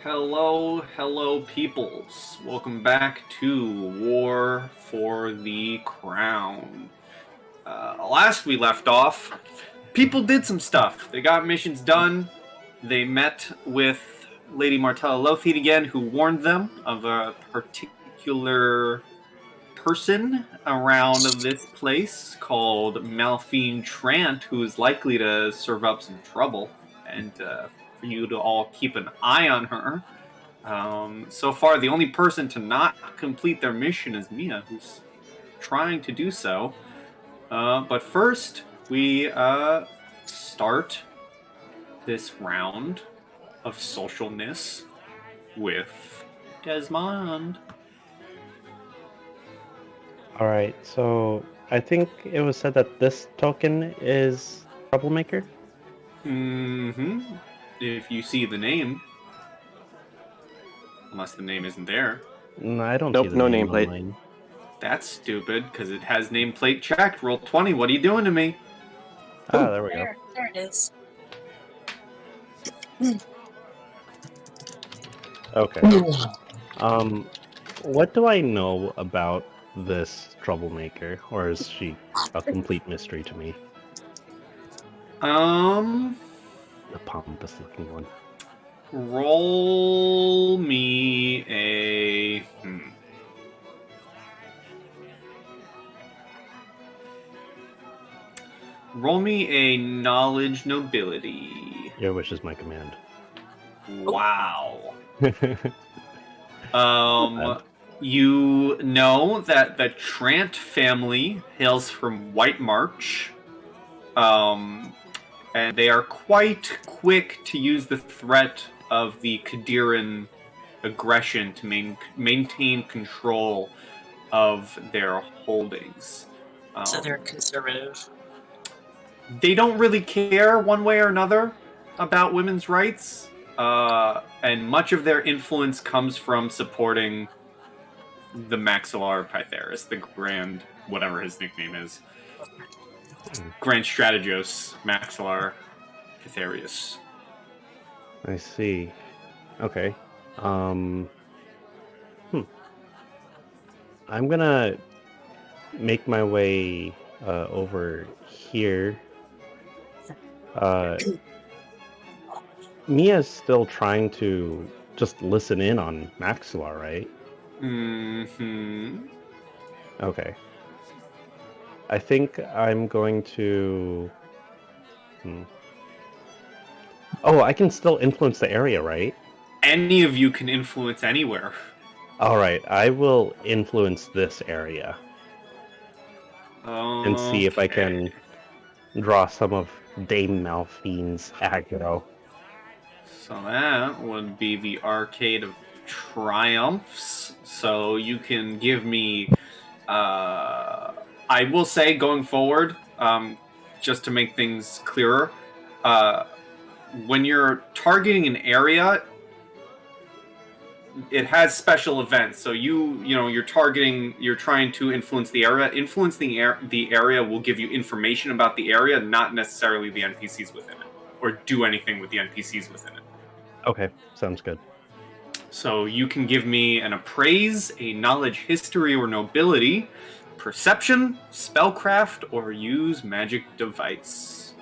Hello, peoples. Welcome back to War for the Crown. Last we left off, people did some stuff. They got missions done. They met with Lady Martella Lothian again, who warned them of a particular person around this place called Malphine Trant, who is likely to serve up some trouble. And for you to all keep an eye on her. So far, the only person to not complete their mission is Mia, who's trying to do so. But first, we start this round of socialness with Desmond. All right, so I think it was said that this token is Troublemaker. Mm-hmm. If you see the name. Unless the name isn't there. No, I don't Nope, see the no name nameplate. online. That's stupid, because it has nameplate checked. Roll 20. What are you doing to me? Ah, there we go. There it is. Okay. What do I know about this Troublemaker, or is she a complete mystery to me? The pompous-looking one. Roll me a... Roll me a knowledge nobility. Your wish is my command. Wow. You know that the Trant family hails from White March. And they are quite quick to use the threat of the Qadiran aggression to maintain control of their holdings. So they're conservative. They don't really care one way or another about women's rights, and much of their influence comes from supporting the Maxillar Pytharis, the Grand, whatever his nickname is. Grand Strategos Maxillar Pytharius. I see. Okay. I'm gonna make my way over here. Mia's still trying to just listen in on Maxillar, right? Mm-hmm. Okay. I think I'm going to... Oh, I can still influence the area, right? Any of you can influence anywhere. Alright, I will influence this area. And see if I can draw some of Dame Malphine's aggro. So that would be the Arcade of Triumphs. So you can give me... I will say, going forward, just to make things clearer, when you're targeting an area, it has special events. So you're trying to influence the area. Influencing the area will give you information about the area, not necessarily the NPCs within it, or do anything with the NPCs within it. Okay, sounds good. So you can give me an appraise, a knowledge, history, or nobility, perception, spellcraft, or use magic device.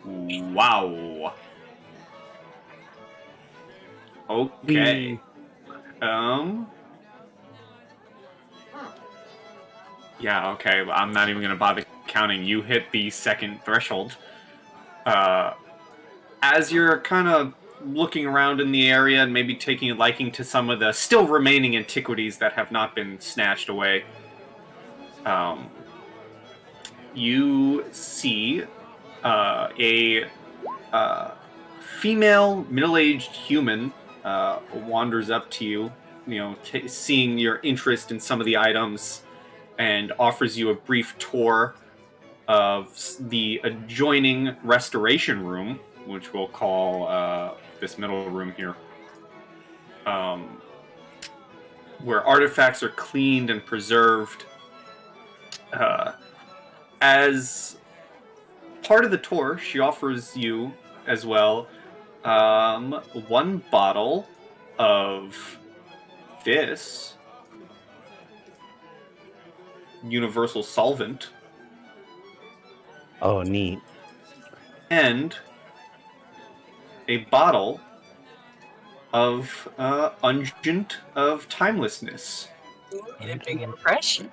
Wow. Okay. Yeah, okay. I'm not even going to bother counting. You hit the second threshold. As you're kind of looking around in the area and maybe taking a liking to some of the still remaining antiquities that have not been snatched away, you see a female middle-aged human wanders up to you, seeing your interest in some of the items, and offers you a brief tour of the adjoining restoration room, which we'll call this middle room here, where artifacts are cleaned and preserved. As part of the tour, she offers you as well 1 bottle of this universal solvent Oh, neat. and a bottle of Unguent of Timelessness. Get a big impression.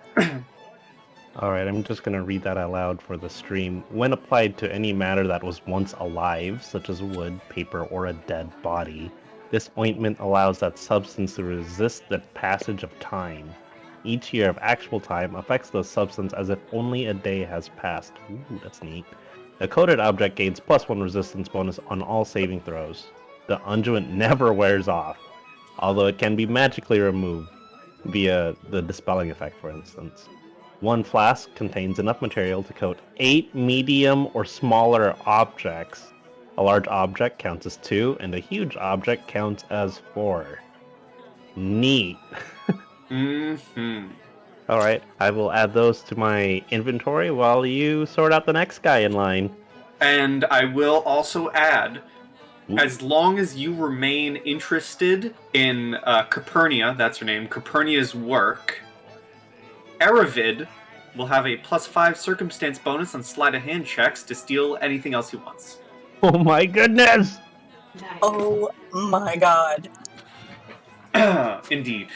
Alright, I'm just gonna read that out loud for the stream. When applied to any matter that was once alive, such as wood, paper, or a dead body, this ointment allows that substance to resist the passage of time. Each year of actual time affects the substance as if only a day has passed. Ooh, that's neat. The coated object gains +1 resistance bonus on all saving throws. The unguent never wears off, although it can be magically removed via the dispelling effect, for instance. 1 flask contains enough material to coat 8 medium or smaller objects. A large object counts as 2, and a huge object counts as 4. Neat. Mm-hmm. Alright, I will add those to my inventory while you sort out the next guy in line. And I will also add, Ooh. as long as you remain interested in Capernia, that's her name, Capernia's work, Aravid will have a +5 circumstance bonus on sleight of hand checks to steal anything else he wants. Oh my goodness! Oh my god. Indeed.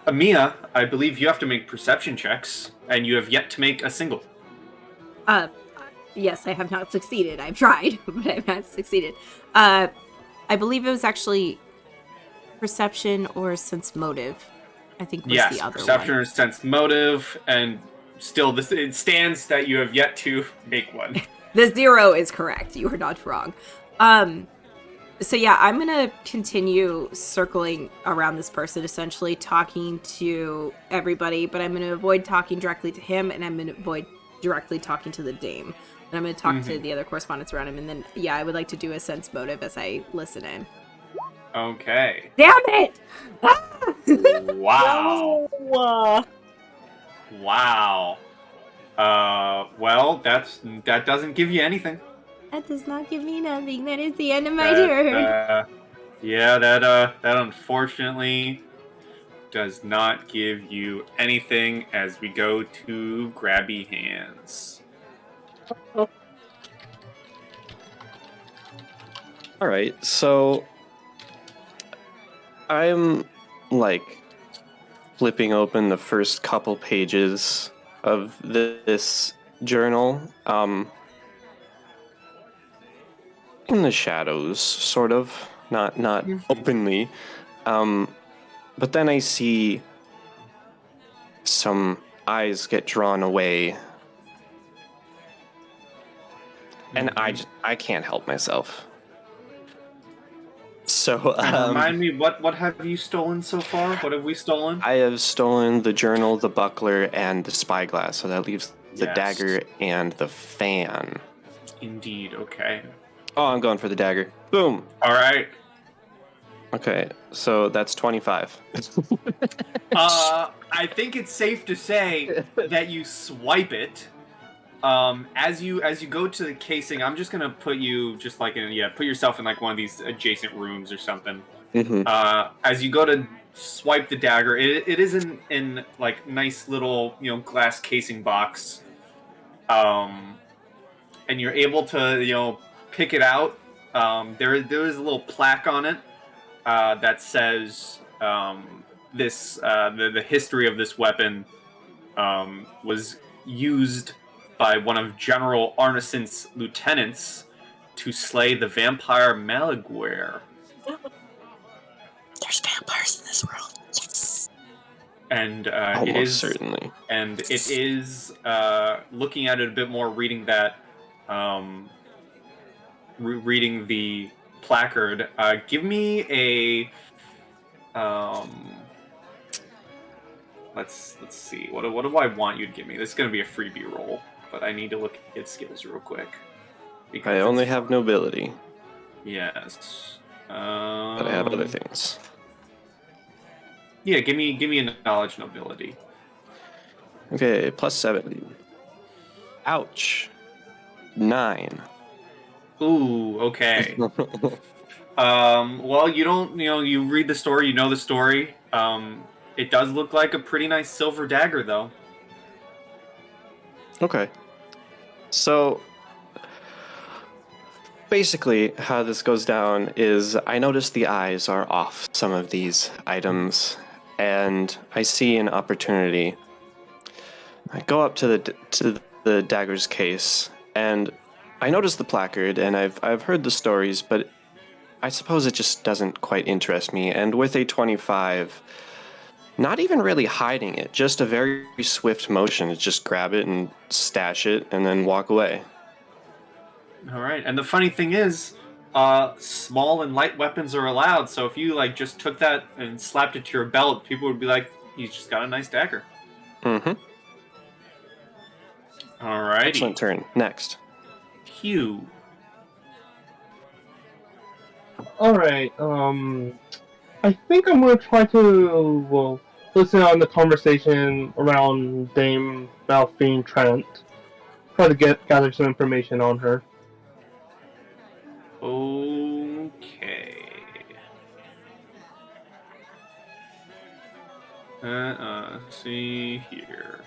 Amia, I believe you have to make perception checks, and you have yet to make a single. Yes, I have not succeeded. I've tried, but I have not succeeded. I believe it was actually perception or sense motive. I think was Yes, the other perception one. or sense motive, and still it stands that you have yet to make one. The 0 is correct. You are not wrong. So yeah, I'm gonna continue circling around this person, essentially talking to everybody, but I'm gonna avoid talking directly to him, and I'm gonna avoid directly talking to the dame. And I'm gonna talk to the other correspondents around him, and then yeah, I would like to do a sense motive as I listen in. Okay. Damn it! Wow. No. Wow. Well, that doesn't give you anything. That does not give me nothing. That is the end of my That, turn. Yeah, that unfortunately does not give you anything as we go to grabby hands. Alright, so I'm like flipping open the first couple pages of this journal. In the shadows, sort of, not openly. But then I see some eyes get drawn away, and I can't help myself. So remind me, what have you stolen so far? What have we stolen? I have stolen the journal, the buckler, and the spyglass. So that leaves the Yes. dagger and the fan. Indeed. Okay. Oh, I'm going for the dagger. Boom. All right. Okay, so that's 25. I think it's safe to say that you swipe it. As you go to the casing, I'm just gonna put you just like put yourself in like one of these adjacent rooms or something. Mm-hmm. As you go to swipe the dagger, it is in like nice little glass casing box. And you're able to pick it out. There is a little plaque on it that says the history of this weapon was used by one of General Arneson's lieutenants to slay the vampire Maliguer. There's vampires in this world. Yes. And Almost it is certainly. And it is looking at it a bit more, reading that, reading the placard. Give me a let's see. What do I want you to give me? This is going to be a freebie roll, but I need to look at skills real quick. I only have nobility, Yes. but I have other things. Yeah, give me a knowledge nobility. Okay, plus 70. Ouch. 9. Ooh, okay. Well, you read the story, you know the story. It does look like a pretty nice silver dagger, though. Okay. So, basically, how this goes down is I notice the eyes are off some of these items, and I see an opportunity. I go up to the dagger's case, and I notice the placard, and I've heard the stories, but I suppose it just doesn't quite interest me. And with a 25, not even really hiding it, just a very swift motion to just grab it and stash it, and then walk away. All right, and the funny thing is, small and light weapons are allowed. So if you just took that and slapped it to your belt, people would be like, "He's just got a nice dagger." Mm-hmm. All righty. Excellent turn. Next. Hugh. Alright, I think I'm gonna try to, listen on the conversation around Dame Malphine Trent. Try to gather some information on her. Okay. See here.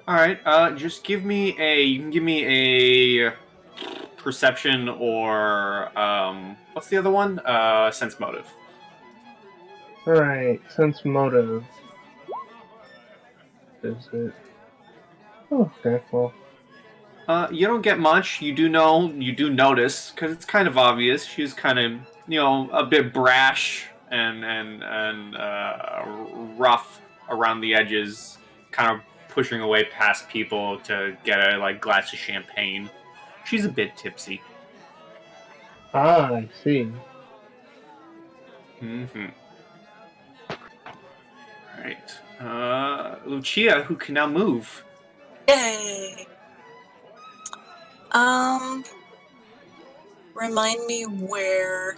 All right. Just you can give me a perception or what's the other one? Sense motive. Alright, sense motive. Is it? Oh, okay, well. You don't get much. You do notice, because it's kind of obvious. She's kind of, a bit brash and rough around the edges, kind of pushing away past people to get a glass of champagne. She's a bit tipsy. Ah, I see. Mm-hmm. Right. Lucia, who can now move. Yay! Remind me where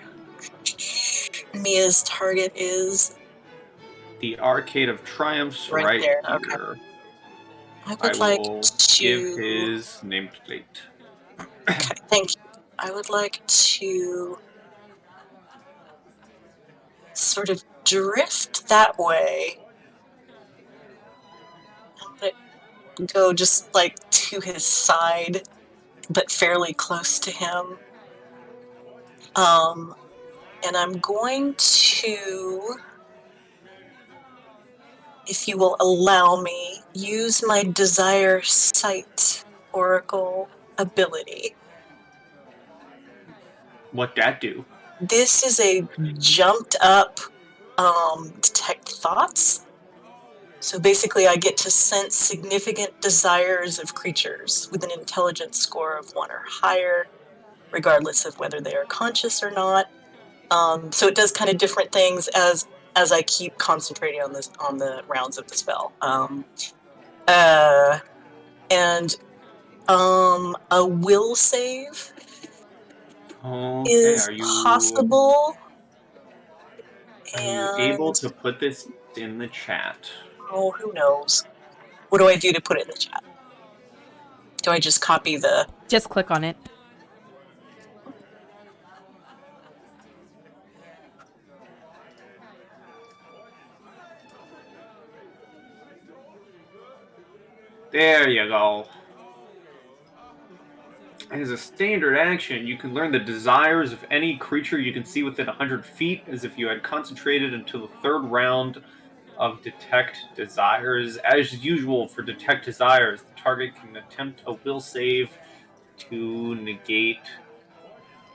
Mia's target is. The Arcade of Triumphs Right there, here. okay. I I would like will to give his nameplate. Okay, thank you. I would like to sort of drift that way. And let it go just to his side, but fairly close to him. And I'm going to, if you will allow me, use my Desire Sight Oracle ability. What'd that do? This is a jumped up detect thoughts. So basically I get to sense significant desires of creatures with an intelligence score of 1 or higher, regardless of whether they are conscious or not. So it does kind of different things as I keep concentrating on the rounds of the spell. A will save Okay, is possible. Are you able to put this in the chat? Oh, who knows? What do I do to put it in the chat? Do I just copy the... Just click on it. There you go. As a standard action, you can learn the desires of any creature you can see within 100 feet, as if you had concentrated until the 3rd round of Detect Desires. As usual for Detect Desires, the target can attempt a will save to negate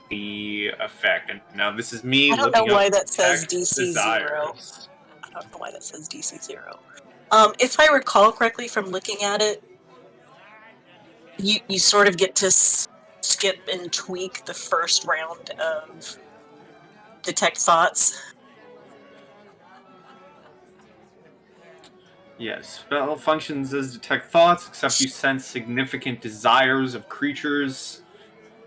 the effect. And now this is me I don't know looking why up that says Detect DC 0. Desires. I don't know why that says DC 0. If I recall correctly from looking at it, you sort of get to skip and tweak the first round of Detect Thoughts. Yes, spell functions as detect thoughts, except you sense significant desires of creatures.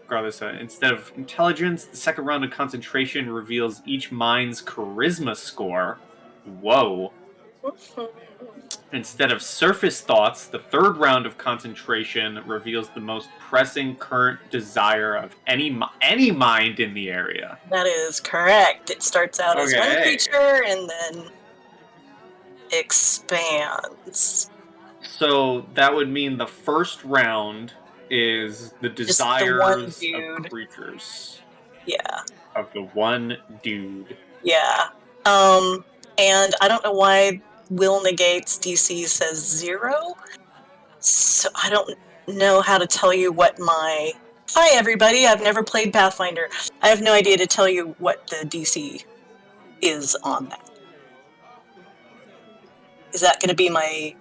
regardless, instead of intelligence, the second round of concentration reveals each mind's charisma score. Whoa. Instead of surface thoughts, the third round of concentration reveals the most pressing current desire of any mind in the area. That is correct. It starts out as one Okay. creature and then expands. So that would mean the first round is the Just the one desires dude. of creatures. Yeah. Of the one dude. Yeah. And I don't know why Will Negates DC says 0. So I don't know how to tell you what my... Hi, everybody. I've never played Pathfinder. I have no idea to tell you what the DC is on that. Is that going to be my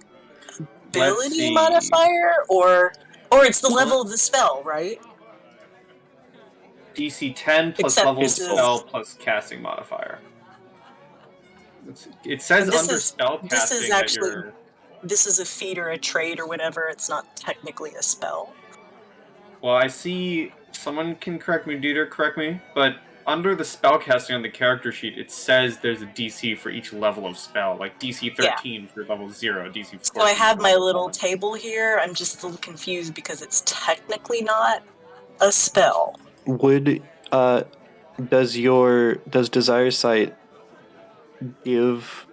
ability modifier? Or it's the level of the spell, right? DC 10 plus Except level of this is- spell plus casting modifier. It says This under is- spell this casting is that actually- you're... This is a feat or a trait or whatever. It's not technically a spell. Well, I see... Someone can correct me, Dieter, correct me, but under the spell casting on the character sheet, it says there's a DC for each level of spell, like DC 13 for level 0, DC 14 So I have for my level little 1. table here. I'm just a little confused because it's technically not a spell. Would does Desire Sight give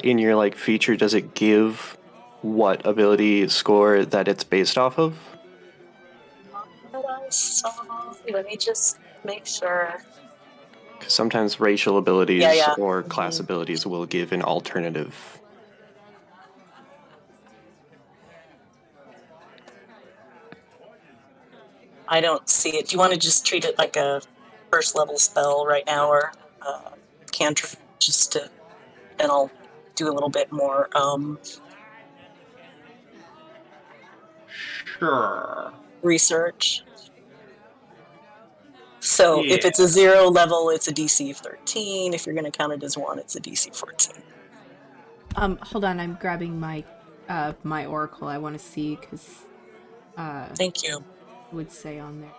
in your like feature? Does it give what ability score that it's based off of? Let me just make sure. Because sometimes racial abilities Yeah. or class abilities will give an alternative. I don't see it. Do you want to just treat it like a first level spell right now, or cantrip, just to, and I'll do a little bit more. Sure. Research. So if it's a 0 level, it's a DC of 13. If you're going to count it as 1, it's a DC 14. Hold on, I'm grabbing my my oracle. I want to see because Thank you. it would say on there.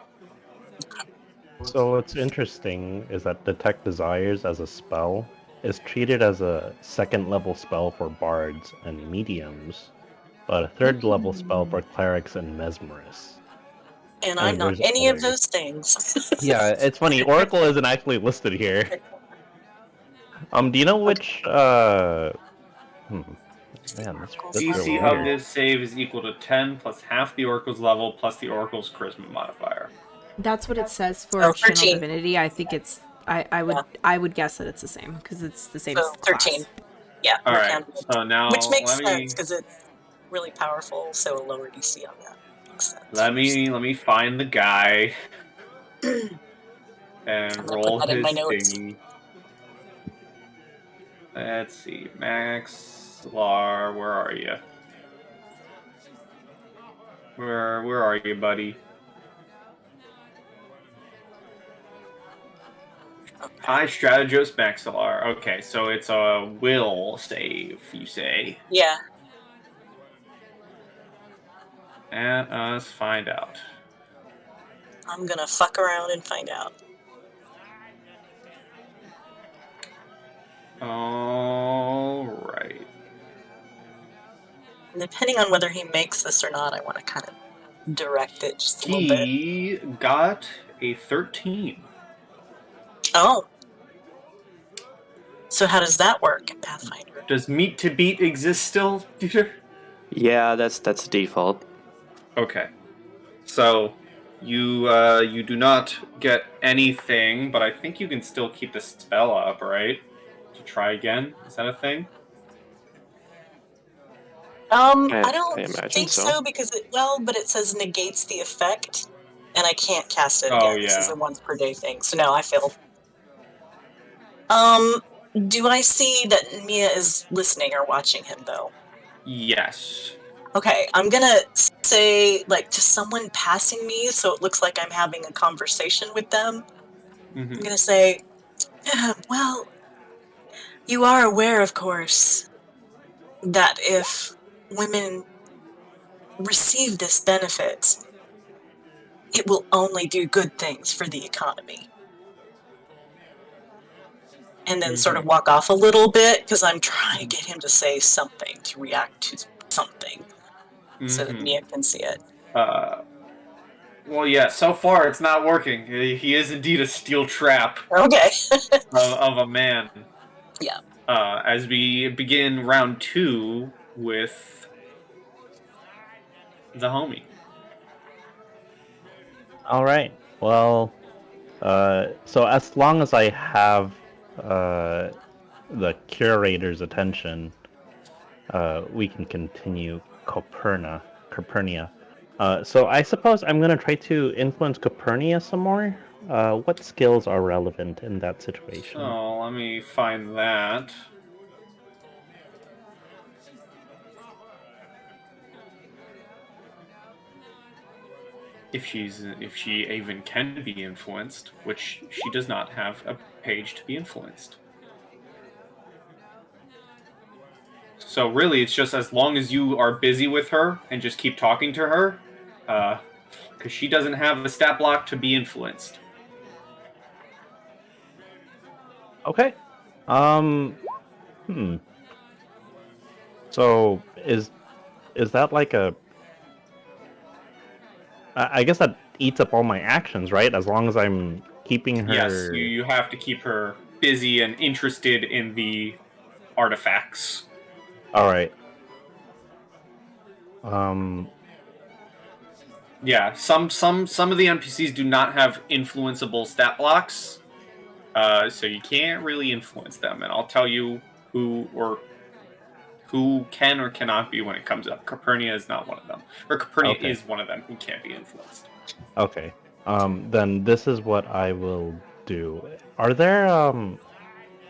So what's interesting is that Detect Desires as a spell is treated as a second level spell for bards and mediums, but a third level spell for clerics and mesmerists. And I'm not there's any of others. those things. Yeah, it's funny. Oracle isn't actually listed here. Do you know which? Man, that's DC really of weird. this save is equal to 10 plus half the Oracle's level plus the Oracle's charisma modifier. That's what it says for Oh, Channel 13. Divinity. I think it's. I would guess that it's the same because it's the same So class. 13. Yeah. All we're right, counting it. so now Which makes let sense because it's really powerful, so a lower DC on that makes sense. let me find the guy and I'm gonna roll put that in his my notes. thingy. Let's see, Max Lar, where are you? Where are you, buddy? Hi, Strategos Maxilar. Okay, so it's a will save, you say. Yeah. And us find out. I'm gonna fuck around and find out. Alright. And depending on whether he makes this or not, I want to kind of direct it just a little bit. He got a 13. Oh. So how does that work in Pathfinder? Does meet to beat exist still, Dieter? Yeah, that's the default. Okay. So you do not get anything, but I think you can still keep the spell up, right? To try again? Is that a thing? I don't I imagine think so. so because but it says negates the effect, and I can't cast it Oh, again. This is yeah. a once per day thing, so no, I failed. Do I see that Mia is listening or watching him though? Yes. Okay, I'm gonna say like to someone passing me, so it looks like I'm having a conversation with them. I'm gonna say, well, you are aware, of course, that if women receive this benefit, it will only do good things for the economy. And then sort of walk off a little bit because I'm trying to get him to say something, to react to something, so that Mia can see it. Well, yeah, so far it's not working. He is indeed a steel trap Okay. of a man. Yeah. As we begin round 2 with the homie. All right. Well, so as long as I have the curator's attention, we can continue Copernia. So I suppose I'm going to try to influence Copernia some more. What skills are relevant in that situation? So let me find that. If she even can be influenced, which she does not have a page to be influenced. So really, it's just as long as you are busy with her and just keep talking to her, because she doesn't have a stat block to be influenced. Okay. So is that like a? I guess that eats up all my actions, right? As long as I'm keeping her. Yes, you have to keep her busy and interested in the artifacts. All right. Yeah, some of the NPCs do not have influenceable stat blocks, so you can't really influence them. And I'll tell you who can or cannot be when it comes up. Copernia is not one of them, or Copernia Okay. is one of them who can't be influenced. Okay. Then this is what I will do. Are there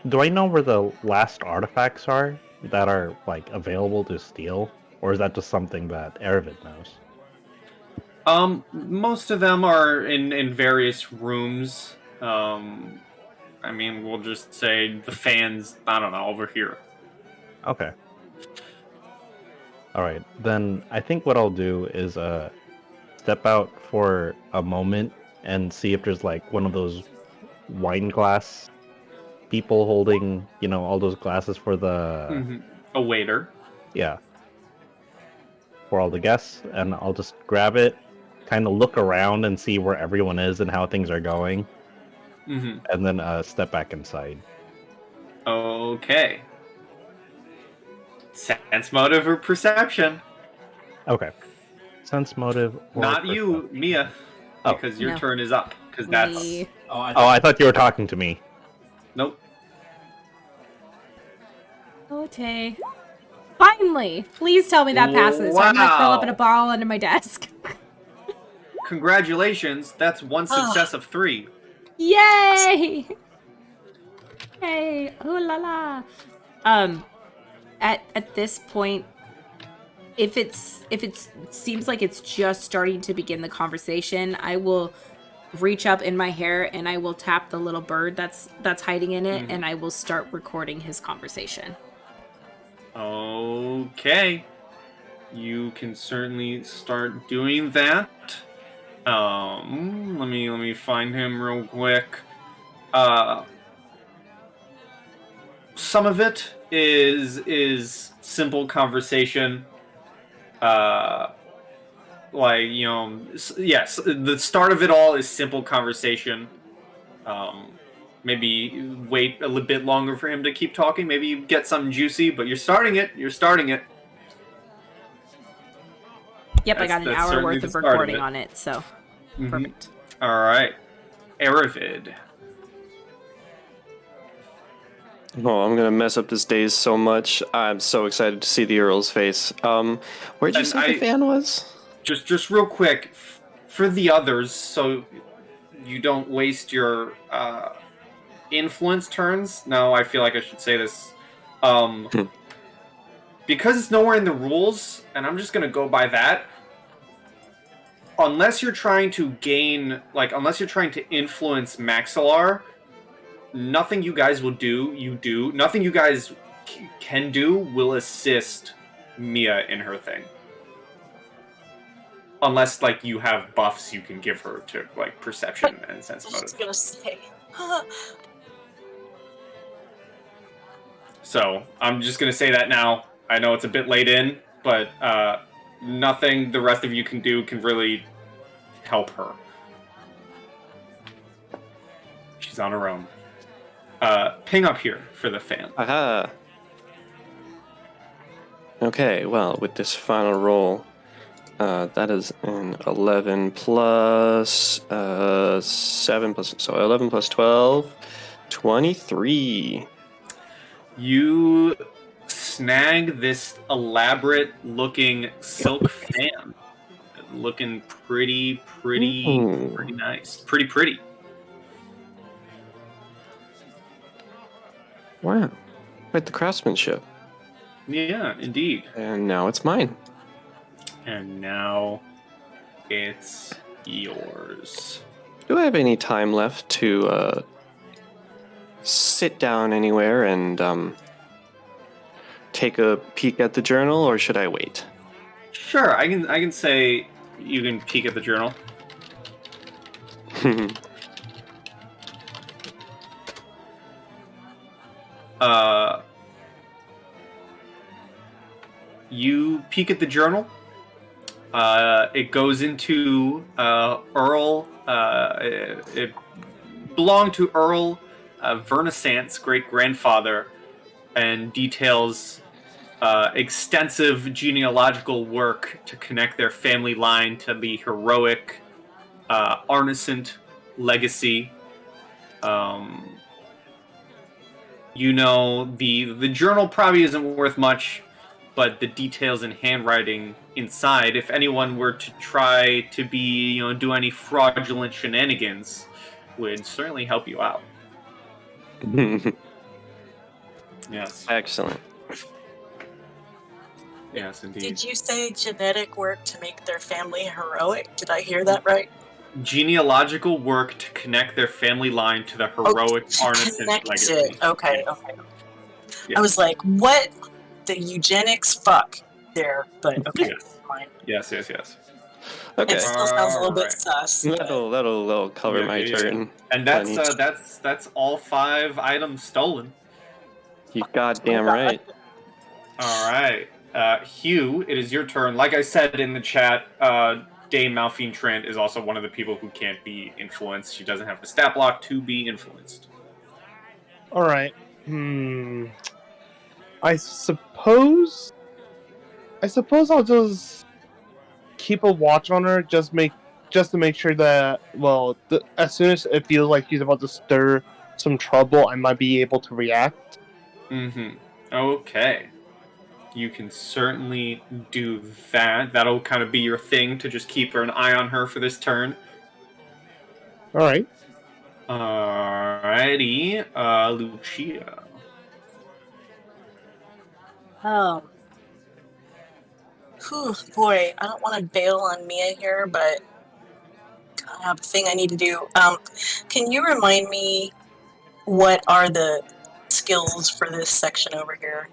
do I know where the last artifacts are that are like available to steal, or is that just something that Aravid knows? Most of them are in various rooms. I mean, we'll just say the fans. I don't know, over here. Okay. All right. Then I think what I'll do is step out for a moment and see if there's like one of those wine glass people holding, all those glasses for the A waiter. yeah, for all the guests, and I'll just grab it, kind of look around and see where everyone is and how things are going, and then step back inside. Okay. Sense motive or perception? Okay. Sense motive. Or Not you, Mia, because your No. turn is up. Because that's Me. I thought you were talking to me. nope. Okay. Finally! Please tell me that passes. So I'm gonna curl up in a Wow. ball under my desk. Congratulations, that's one success of 3. Yay! Hey, ooh la la. At this point, if it seems like it's just starting to begin the conversation, I will reach up in my hair and I will tap the little bird that's hiding in it, and I will start recording his conversation. Okay. You can certainly start doing that. Let me find him real quick. Some of it is simple conversation. Yes, the start of it all is simple conversation. Maybe wait a little bit longer for him to keep talking. Maybe you get something juicy, but you're starting it. Yep, I got an hour certainly worth the of start of recording it. on it, so perfect. All right, Aravid. Oh, I'm gonna mess up this day so much. I'm so excited to see the Earl's face. Where'd you And say the fan was? Just real quick, for the others, so you don't waste your influence turns. No, I feel like I should say this. Because it's nowhere in the rules, and I'm just gonna go by that. Unless you're trying to influence Maxilar, nothing you guys will do. Nothing you guys can do will assist Mia in her thing. unless like you have buffs you can give her to like perception and sense I was motive. gonna say. So I'm just gonna say that now. I know it's a bit late in, but nothing the rest of you can do can really help her. She's on her own. Ping up here for the fan. Aha. Okay, well, with this final roll, that is an 11 plus 7 plus, so 11 plus 12, 23. You snag this elaborate looking silk fan. Looking pretty nice. Pretty. Wow. Quite the craftsmanship. Yeah, indeed. And now it's mine. And now it's yours. Do I have any time left to sit down anywhere and take a peek at the journal, or should I wait? Sure, I can say you can peek at the journal. You peek at the journal. It goes into Earl. It belonged to Earl Vernissant's great-grandfather, and details extensive genealogical work to connect their family line to the heroic Arnescent legacy. You know, the journal probably isn't worth much, but the details and handwriting inside, if anyone were to try to do any fraudulent shenanigans, would certainly help you out. Yes. Excellent. Yes, indeed. Did you say genetic work to make their family heroic? Did I hear that right? Genealogical work to connect their family line to the heroic Arnescent Connect legacy. it. Okay, Yeah. okay. Yeah. I was like, what? The eugenics fuck there, but okay, Yes. fine. Yes. Okay. It still sounds a little bit Alright. sus. but- That'll cover my turn. And Plenty. that's all 5 items stolen. You goddamn right. All right, Hugh, it is your turn. Like I said in the chat, Dame Malphine Trent is also one of the people who can't be influenced. She doesn't have the stat block to be influenced. All right. I suppose I'll just keep a watch on her, just to make sure that, well, as soon as it feels like she's about to stir some trouble, I might be able to react. Okay. You can certainly do that. That'll kind of be your thing, to just keep an eye on her for this turn. All right. Alrighty, Lucia. Whew, boy, I don't want to bail on Mia here, but I have a thing I need to do. Can you remind me what are the skills for this section over here?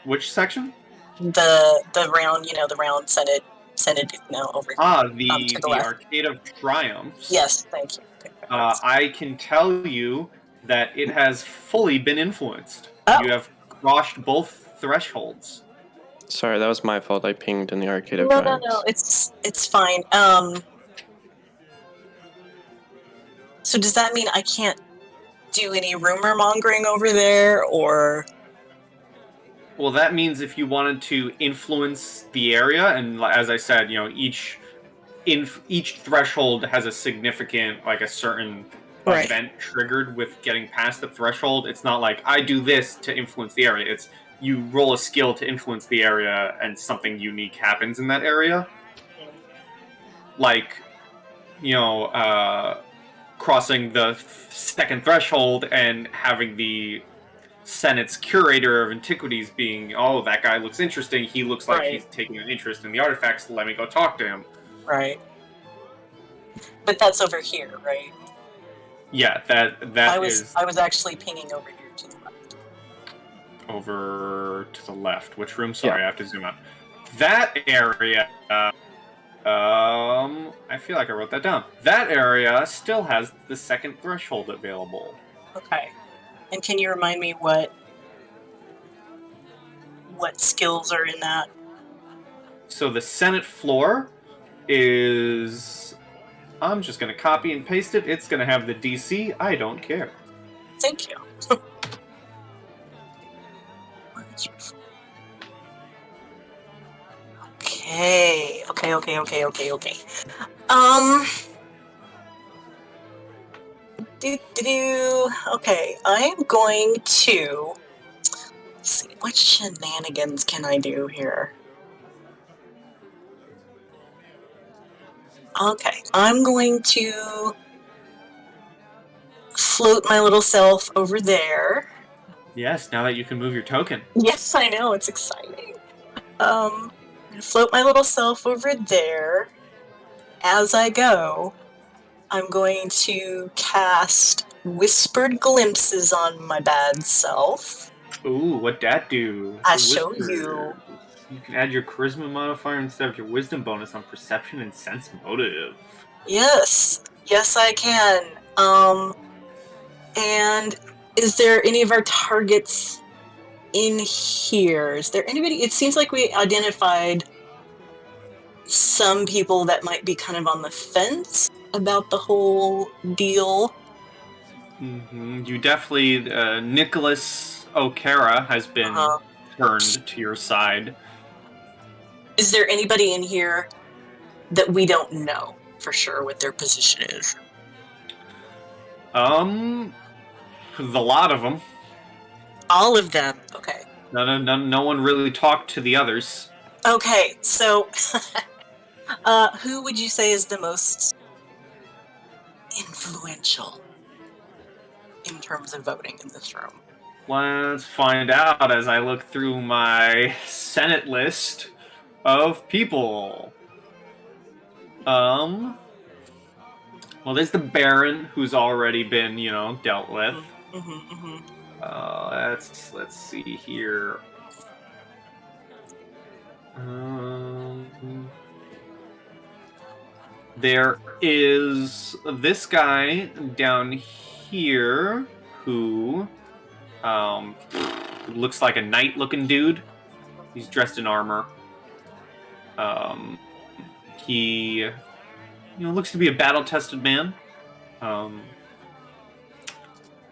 Which section? The round, the round Senate, over here. The left. Arcade of Triumphs. Yes, thank you. I can tell you that it has fully been influenced. Oh. You have crossed both thresholds. Sorry, that was my fault. I pinged in the Arcade of No, Triumphs. it's fine. So does that mean I can't do any rumor mongering over there, or? Well, that means if you wanted to influence the area, and as I said, each threshold has a significant, like a certain Right. event triggered with getting past the threshold. It's not like I do this to influence the area. It's you roll a skill to influence the area, and something unique happens in that area. Like, crossing the second threshold and having the Senate's curator of antiquities being, oh, that guy looks interesting. He looks like Right. he's taking an interest in the artifacts. Let me go talk to him. Right. But that's over here, right? Yeah, that I was is actually pinging over here to the left. over to the left. Which room? Sorry, I have to zoom out. That area I feel like I wrote that down. That area still has the second threshold available. Okay. And can you remind me what skills are in that? So the Senate floor is... I'm just going to copy and paste it. It's going to have the DC. I don't care. Thank you. Okay. Okay, I am going to... Let's see, what shenanigans can I do here? Okay, I'm going to float my little self over there. Yes, now that you can move your token. Yes, I know, it's exciting. I'm gonna float my little self over there. As I go, I'm going to cast Whispered Glimpses on my bad self. Ooh, what'd that do? I The show Whisper. you. You can add your charisma modifier instead of your wisdom bonus on perception and sense motive. Yes, I can. And is there any of our targets in here? Is there anybody? It seems like we identified some people that might be kind of on the fence about the whole deal. Mm-hmm. You definitely, Nicholas O'Cara has been turned to your side. Is there anybody in here that we don't know for sure what their position is? The lot of them. All of them. Okay. No one really talked to the others. Okay, so who would you say is the most influential in terms of voting in this room? Let's find out as I look through my Senate list of people. Well, there's the Baron, who's already been, dealt with. Let's see here. There is this guy down here who looks like a knight-looking dude. He's dressed in armor. He looks to be a battle-tested man.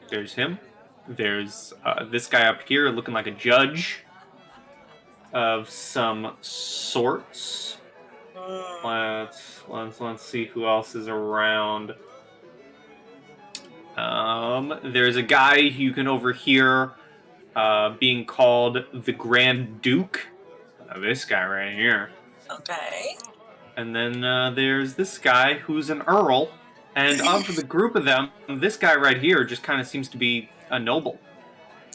There's him. There's this guy up here looking like a judge of some sorts. Let's see who else is around. There's a guy you can overhear being called the Grand Duke. This guy right here. Okay. And then there's this guy who's an earl. And of the group of them, this guy right here just kind of seems to be a noble.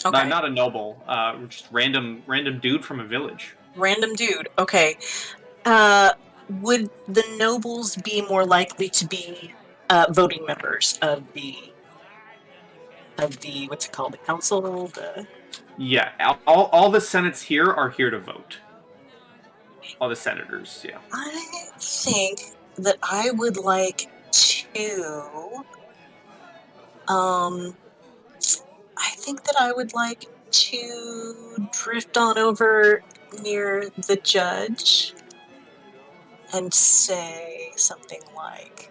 Okay. Not a noble, just random dude from a village. Random dude. Okay. Would the nobles be more likely to be voting members of the what's it called? The council? Yeah, all the senates here are here to vote. All the senators, yeah. I think that I would like to drift on over near the judge and say something like,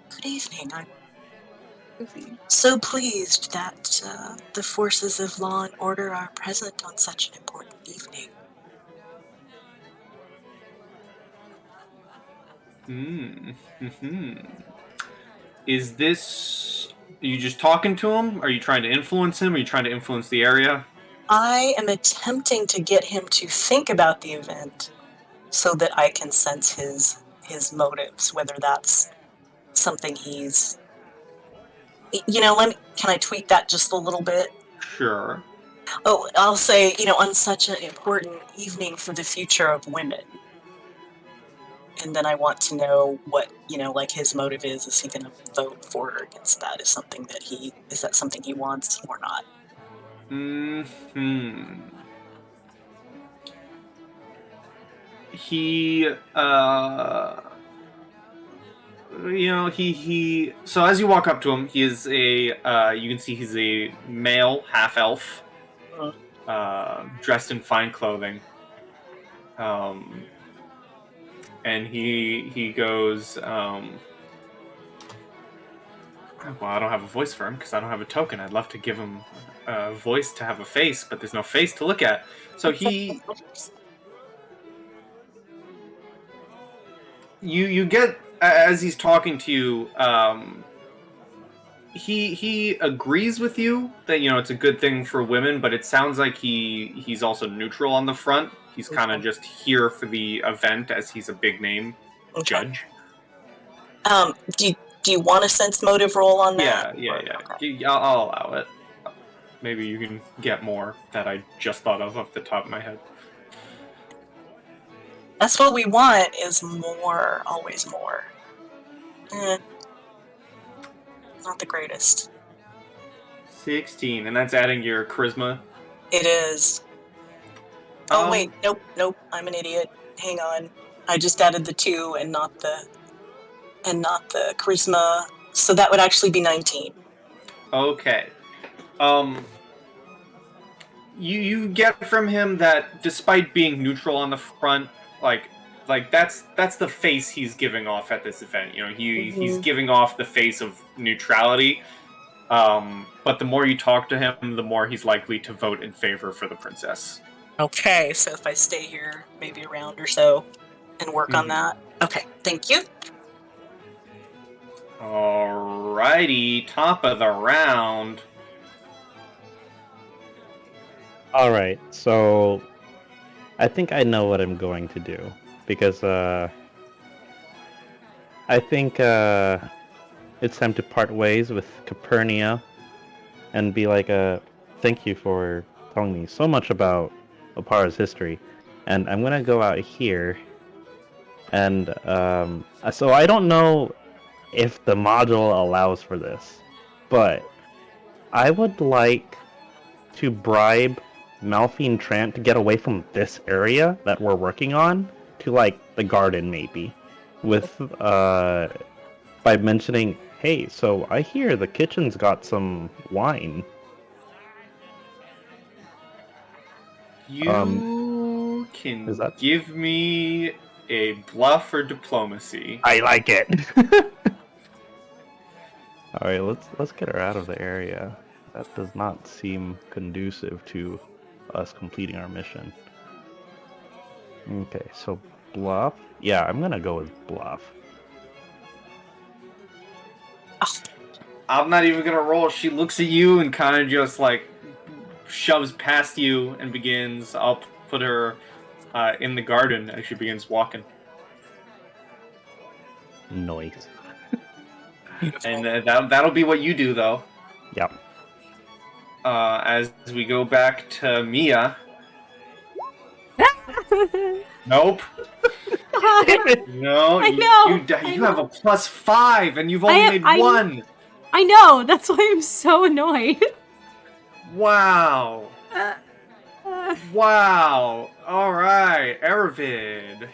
"Good evening. I'm so pleased that the forces of law and order are present on such an important evening. Is this... Are you just talking to him? Are you trying to influence him? Are you trying to influence the area? I am attempting to get him to think about the event so that I can sense his motives, whether that's something he's... can I tweak that just a little bit? Sure. Oh, I'll say, on such an important evening for the future of women. And then I want to know what, his motive is. Is he going to vote for or against that? Is that something he wants or not? he he so as you walk up to him, he is a you can see he's a male half elf, dressed in fine clothing, and he goes, well, I don't have a voice for him because I don't have a token. I'd love to give him a voice to have a face, but there's no face to look at. So you get, as he's talking to you, he agrees with you that it's a good thing for women, but it sounds like he's also neutral on the front. He's kind of just here for the event as he's a big name judge. Do you want a sense motive roll on that? Yeah. I'll allow it. Maybe you can get more that I just thought of off the top of my head. That's what we want, is more, always more. Not the greatest. 16, and that's adding your charisma. It is. Oh, wait, nope, I'm an idiot. Hang on. I just added the 2 and not the charisma, so that would actually be 19. Okay. You get from him that despite being neutral on the front, like that's the face he's giving off at this event. He's giving off the face of neutrality. But the more you talk to him, the more he's likely to vote in favor for the princess. Okay, so if I stay here maybe a round or so and work on that. Okay, thank you. Alrighty, top of the round. Alright, so I think I know what I'm going to do. Because I think it's time to part ways with Capernia and be like, thank you for telling me so much about Opara's history. And I'm going to go out here. And so I don't know if the module allows for this, but I would like to bribe Malphine Trant to get away from this area that we're working on to like the garden maybe, with by mentioning, hey, so I hear the kitchen's got some wine. You can give me a bluff or diplomacy. I like it. All right, let's get her out of the area. That does not seem conducive to us completing our mission. Okay, so bluff. Yeah, I'm gonna go with bluff. I'm not even gonna roll. She looks at you and kind of just like shoves past you and begins. I'll put her in the garden as she begins walking. Noise. And that'll be what you do, though. Yep. As we go back to Mia. Nope. No, I know. You have a +5, and you've only made 1. I know. That's why I'm so annoyed. Wow. Wow. All right, Aravid.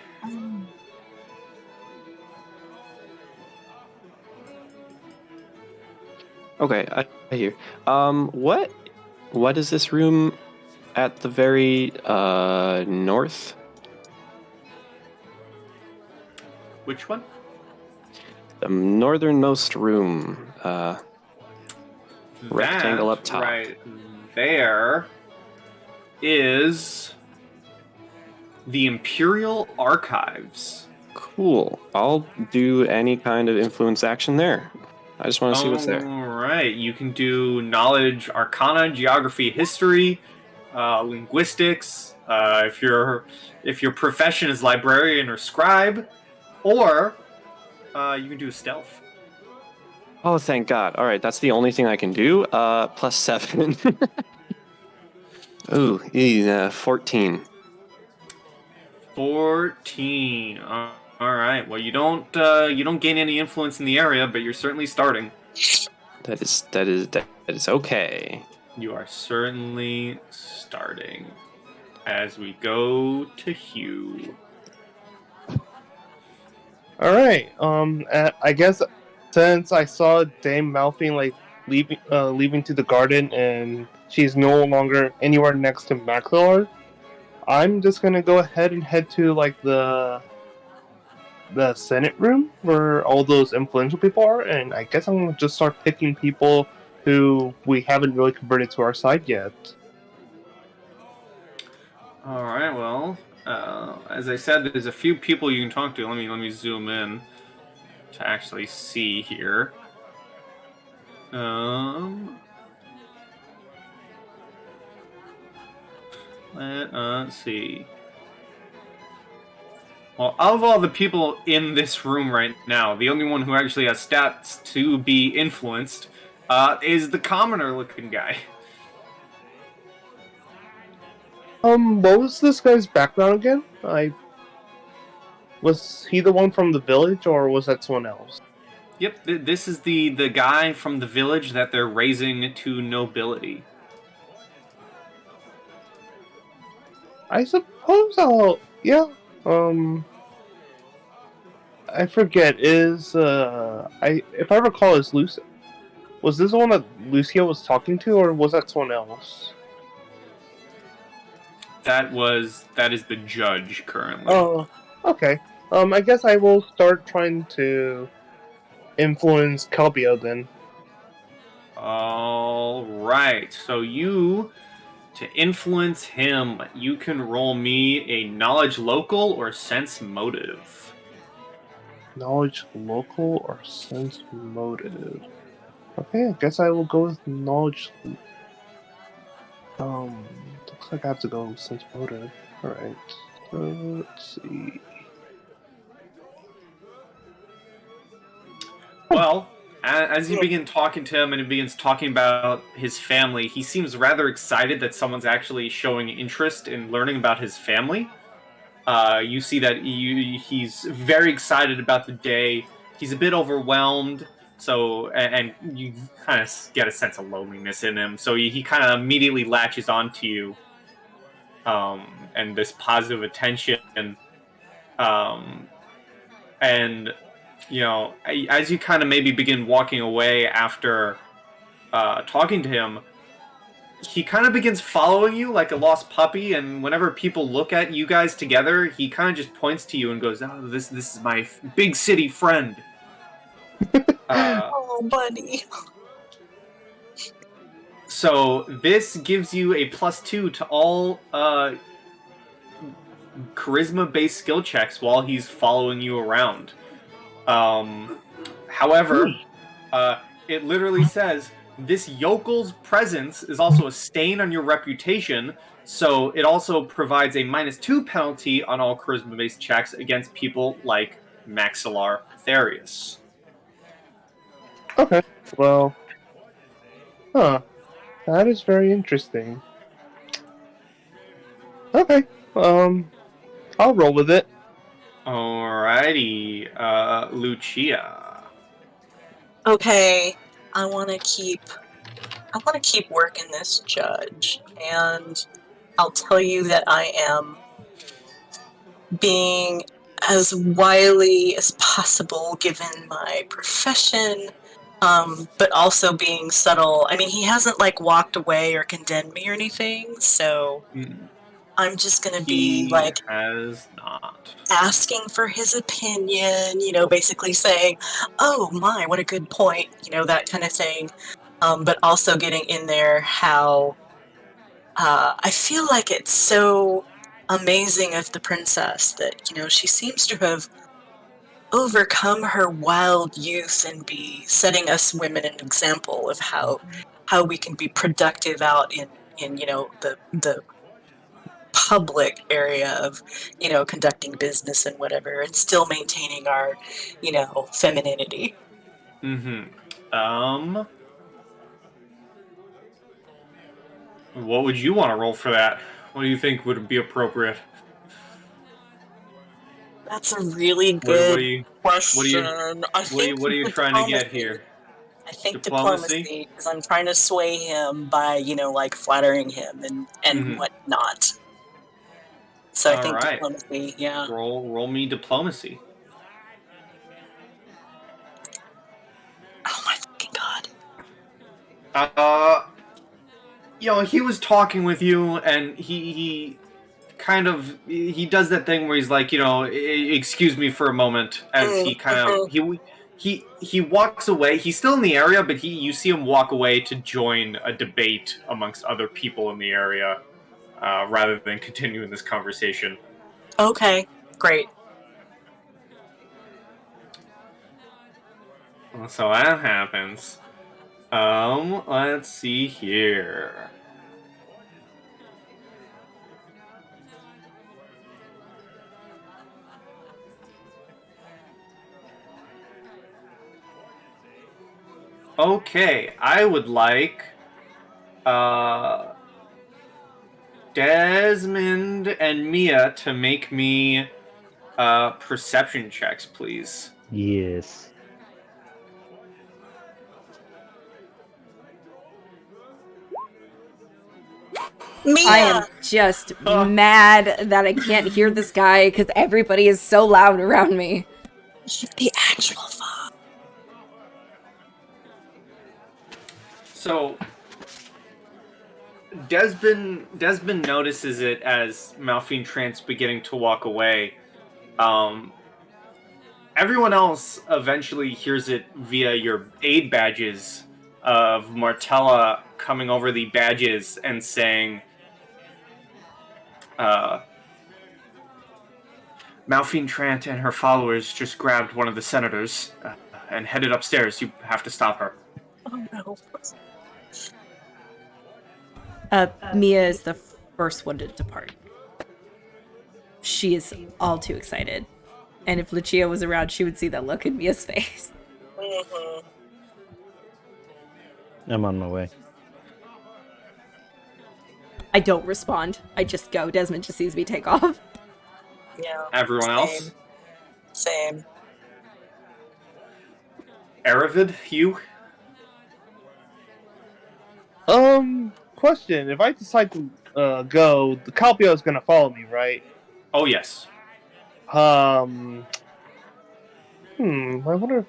Okay, I hear. What is this room at the very north? Which one? The northernmost room. Rectangle up top. Right there is the Imperial Archives. Cool. I'll do any kind of influence action there. I just want to see what's there. Alright, you can do knowledge, arcana, geography, history, linguistics, if your profession is librarian or scribe, or you can do stealth. Oh, thank God. All right, that's the only thing I can do. +7. Ooh, 14. 14. All right. Well, you don't gain any influence in the area, but you're certainly starting. That is okay. You are certainly starting. As we go to Hugh. All right. I guess since I saw Dame Malphine like leaving to the garden, and she's no longer anywhere next to Maxillar, I'm just gonna go ahead and head to like the Senate room where all those influential people are, and I guess I'm gonna just start picking people who we haven't really converted to our side yet. All right. Well, as I said, there's a few people you can talk to. Let me zoom in to actually see here. Let's see. Well, out of all the people in this room right now, the only one who actually has stats to be influenced is the commoner-looking guy. What was this guy's background again? Was he the one from the village, or was that someone else? Yep, this is the guy from the village that they're raising to nobility. I suppose I'll. Yeah. I forget. If I recall, is Lucia. Was this the one that Lucia was talking to, or was that someone else? That is the judge currently. Oh, okay. I guess I will start trying to influence Calbio then. All right. So to influence him, you can roll me a knowledge local or sense motive. Knowledge local or sense motive? Okay, I guess I will go with knowledge. Looks like I have to go with sense motive. Alright. So, let's see. Well, as you begin talking to him and he begins talking about his family, he seems rather excited that someone's actually showing interest in learning about his family. You see that he's very excited about the day. He's a bit overwhelmed, and you kind of get a sense of loneliness in him. So he kind of immediately latches onto you, and this positive attention, and you know, as you kind of maybe begin walking away after talking to him, he kind of begins following you like a lost puppy, and whenever people look at you guys together, he kind of just points to you and goes, "Oh, this is my big city friend." Oh, buddy. So this gives you a +2 to all charisma-based skill checks while he's following you around. However, it literally says, this yokel's presence is also a stain on your reputation, so it also provides a -2 penalty on all charisma-based checks against people like Maxillar Therius. Okay, well. That is very interesting. Okay, I'll roll with it. Alrighty, Lucia. Okay, I want to keep working this judge, and I'll tell you that I am being as wily as possible given my profession, but also being subtle. I mean, he hasn't like walked away or condemned me or anything, so I'm just gonna be like has not asking for his opinion, you know, basically saying, "Oh my, what a good point," you know, that kind of thing. But also getting in there how I feel like it's so amazing of the princess that, you know, she seems to have overcome her wild youth and be setting us women an example of how we can be productive out in you know the public area of, you know, conducting business and whatever, and still maintaining our, you know, femininity. What would you want to roll for that? What do you think would be appropriate? That's a really good question. What are you trying to get here? I think diplomacy, because I'm trying to sway him by, you know, like flattering him and whatnot. So I think diplomacy, yeah. Roll me diplomacy. He was talking with you, and he kind of he does that thing where he's like, excuse me for a moment, as he kind of he walks away. He's still in the area, but you see him walk away to join a debate amongst other people in the area, rather than continuing this conversation. Okay, great. So that happens. Let's see here. Okay, I would like Desmond and Mia to make me perception checks, please. Yes. Mia! I am just mad that I can't hear this guy because everybody is so loud around me. The actual phone. So Desmond notices it as Malphine Trant's beginning to walk away. Everyone else eventually hears it via your aid badges of Martella coming over the badges and saying, Malphine Trant and her followers just grabbed one of the senators and headed upstairs. You have to stop her. Oh no. Mia is the first one to depart. She is all too excited. And if Lucia was around, she would see that look in Mia's face. Mm-hmm. I'm on my way. I don't respond. I just go. Desmond just sees me take off. Yeah. Everyone else? Same. Aravid, you? Question. If I decide to go, the Calpio is gonna follow me, right? Oh, yes. I wonder if...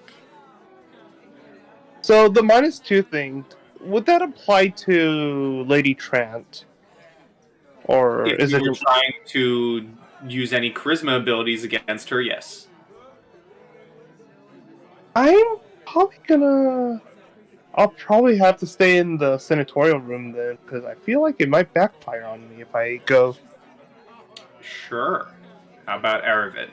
So, the -2 thing, would that apply to Lady Trant? Or If is you it... were trying to use any charisma abilities against her, yes. I'm probably gonna... I'll probably have to stay in the senatorial room then, because I feel like it might backfire on me if I go. Sure. How about Aravid?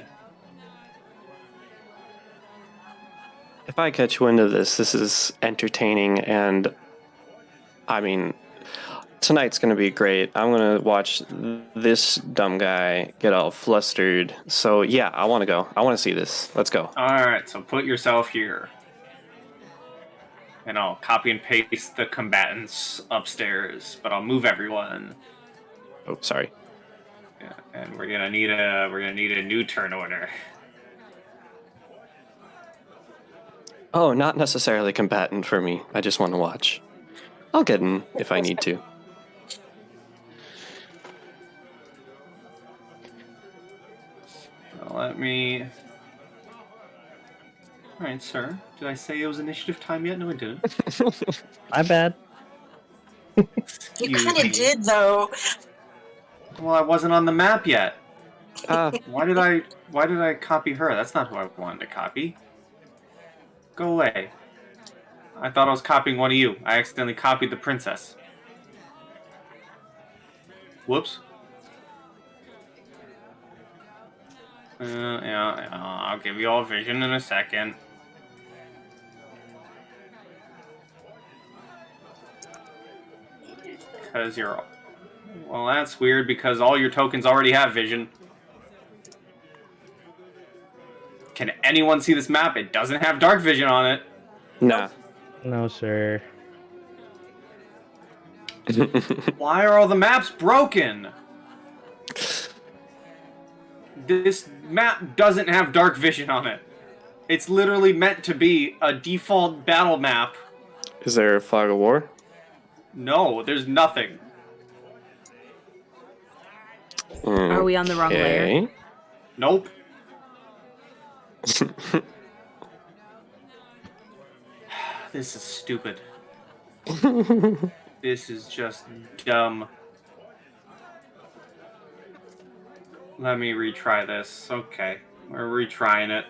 If I catch wind of this, this is entertaining, and I mean, tonight's gonna be great. I'm gonna watch this dumb guy get all flustered. So yeah, I want to go. I want to see this. Let's go. Alright, so put yourself here. And I'll copy and paste the combatants upstairs, but I'll move everyone. Oh, sorry. Yeah, and we're gonna need a new turn order. Oh, not necessarily combatant for me. I just want to watch. I'll get in if I need to. So let me. Alright, sir. Did I say it was initiative time yet? No, I didn't. My bad. You Excuse kind me. of did, though. Well, I wasn't on the map yet. Ah, Why did I copy her? That's not who I wanted to copy. Go away. I thought I was copying one of you. I accidentally copied the princess. Whoops. Yeah, I'll give you all vision in a second. Because you're... Well, that's weird because all your tokens already have vision. Can anyone see this map? It doesn't have dark vision on it. nah. No, sir. Why are all the maps broken? This map doesn't have dark vision on it. It's literally meant to be a default battle map. Is there a fog of war? No, there's nothing. Are we on the wrong layer? Nope. This is stupid. This is just dumb. Let me retry this. Okay, we're retrying it.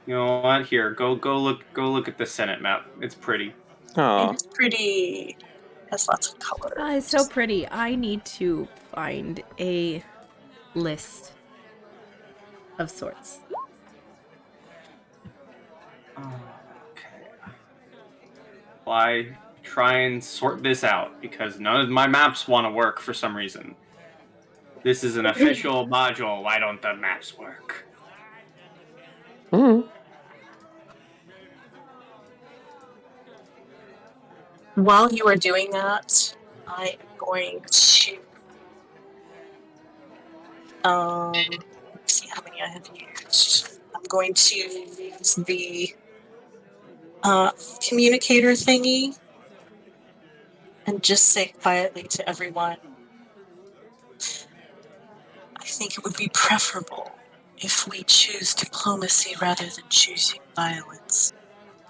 You know what? Here, go look at the Senate map. It's pretty. Oh, It's pretty. Has lots of color. It's so pretty. I need to find a list of sorts. Okay. Well, I try and sort this out because none of my maps want to work for some reason. This is an official module. Why don't the maps work? While you are doing that, I am going to let's see how many I have used. I'm going to use the communicator thingy and just say quietly to everyone, I think it would be preferable if we choose diplomacy rather than choosing violence,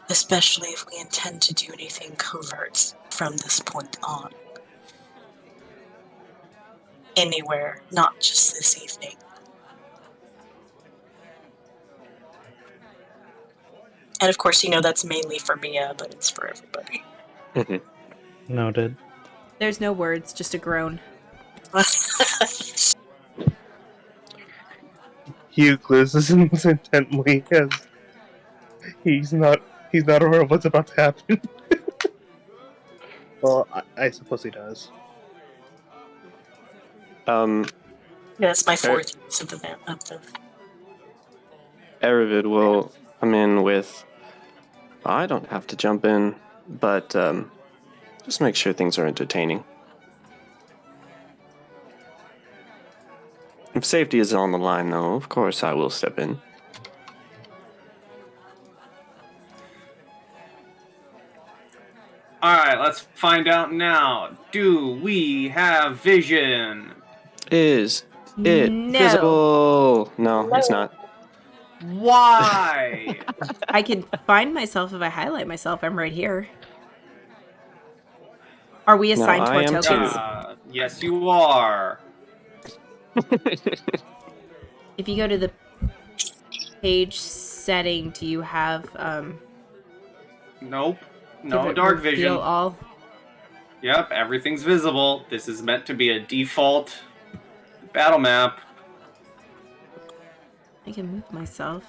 especially if we intend to do anything covert from this point on. Anywhere, not just this evening. And of course, that's mainly for Mia, but it's for everybody. Noted. There's no words, just a groan. Hugh listens intently as he's not aware of what's about to happen. Well, I suppose he does. That's my fourth use of the Aravid will come in with, I don't have to jump in, but just make sure things are entertaining. If safety is on the line, though, of course I will step in. Alright, let's find out now. Do we have vision? Is it No. visible? No, it's not. Why? I can find myself if I highlight myself. I'm right here. Are we assigned to I our am tokens? too. Yes, you are. If you go to the page setting, do you have Nope. give No it dark reveal vision. all? Yep, everything's visible. This is meant to be a default battle map. I can move myself.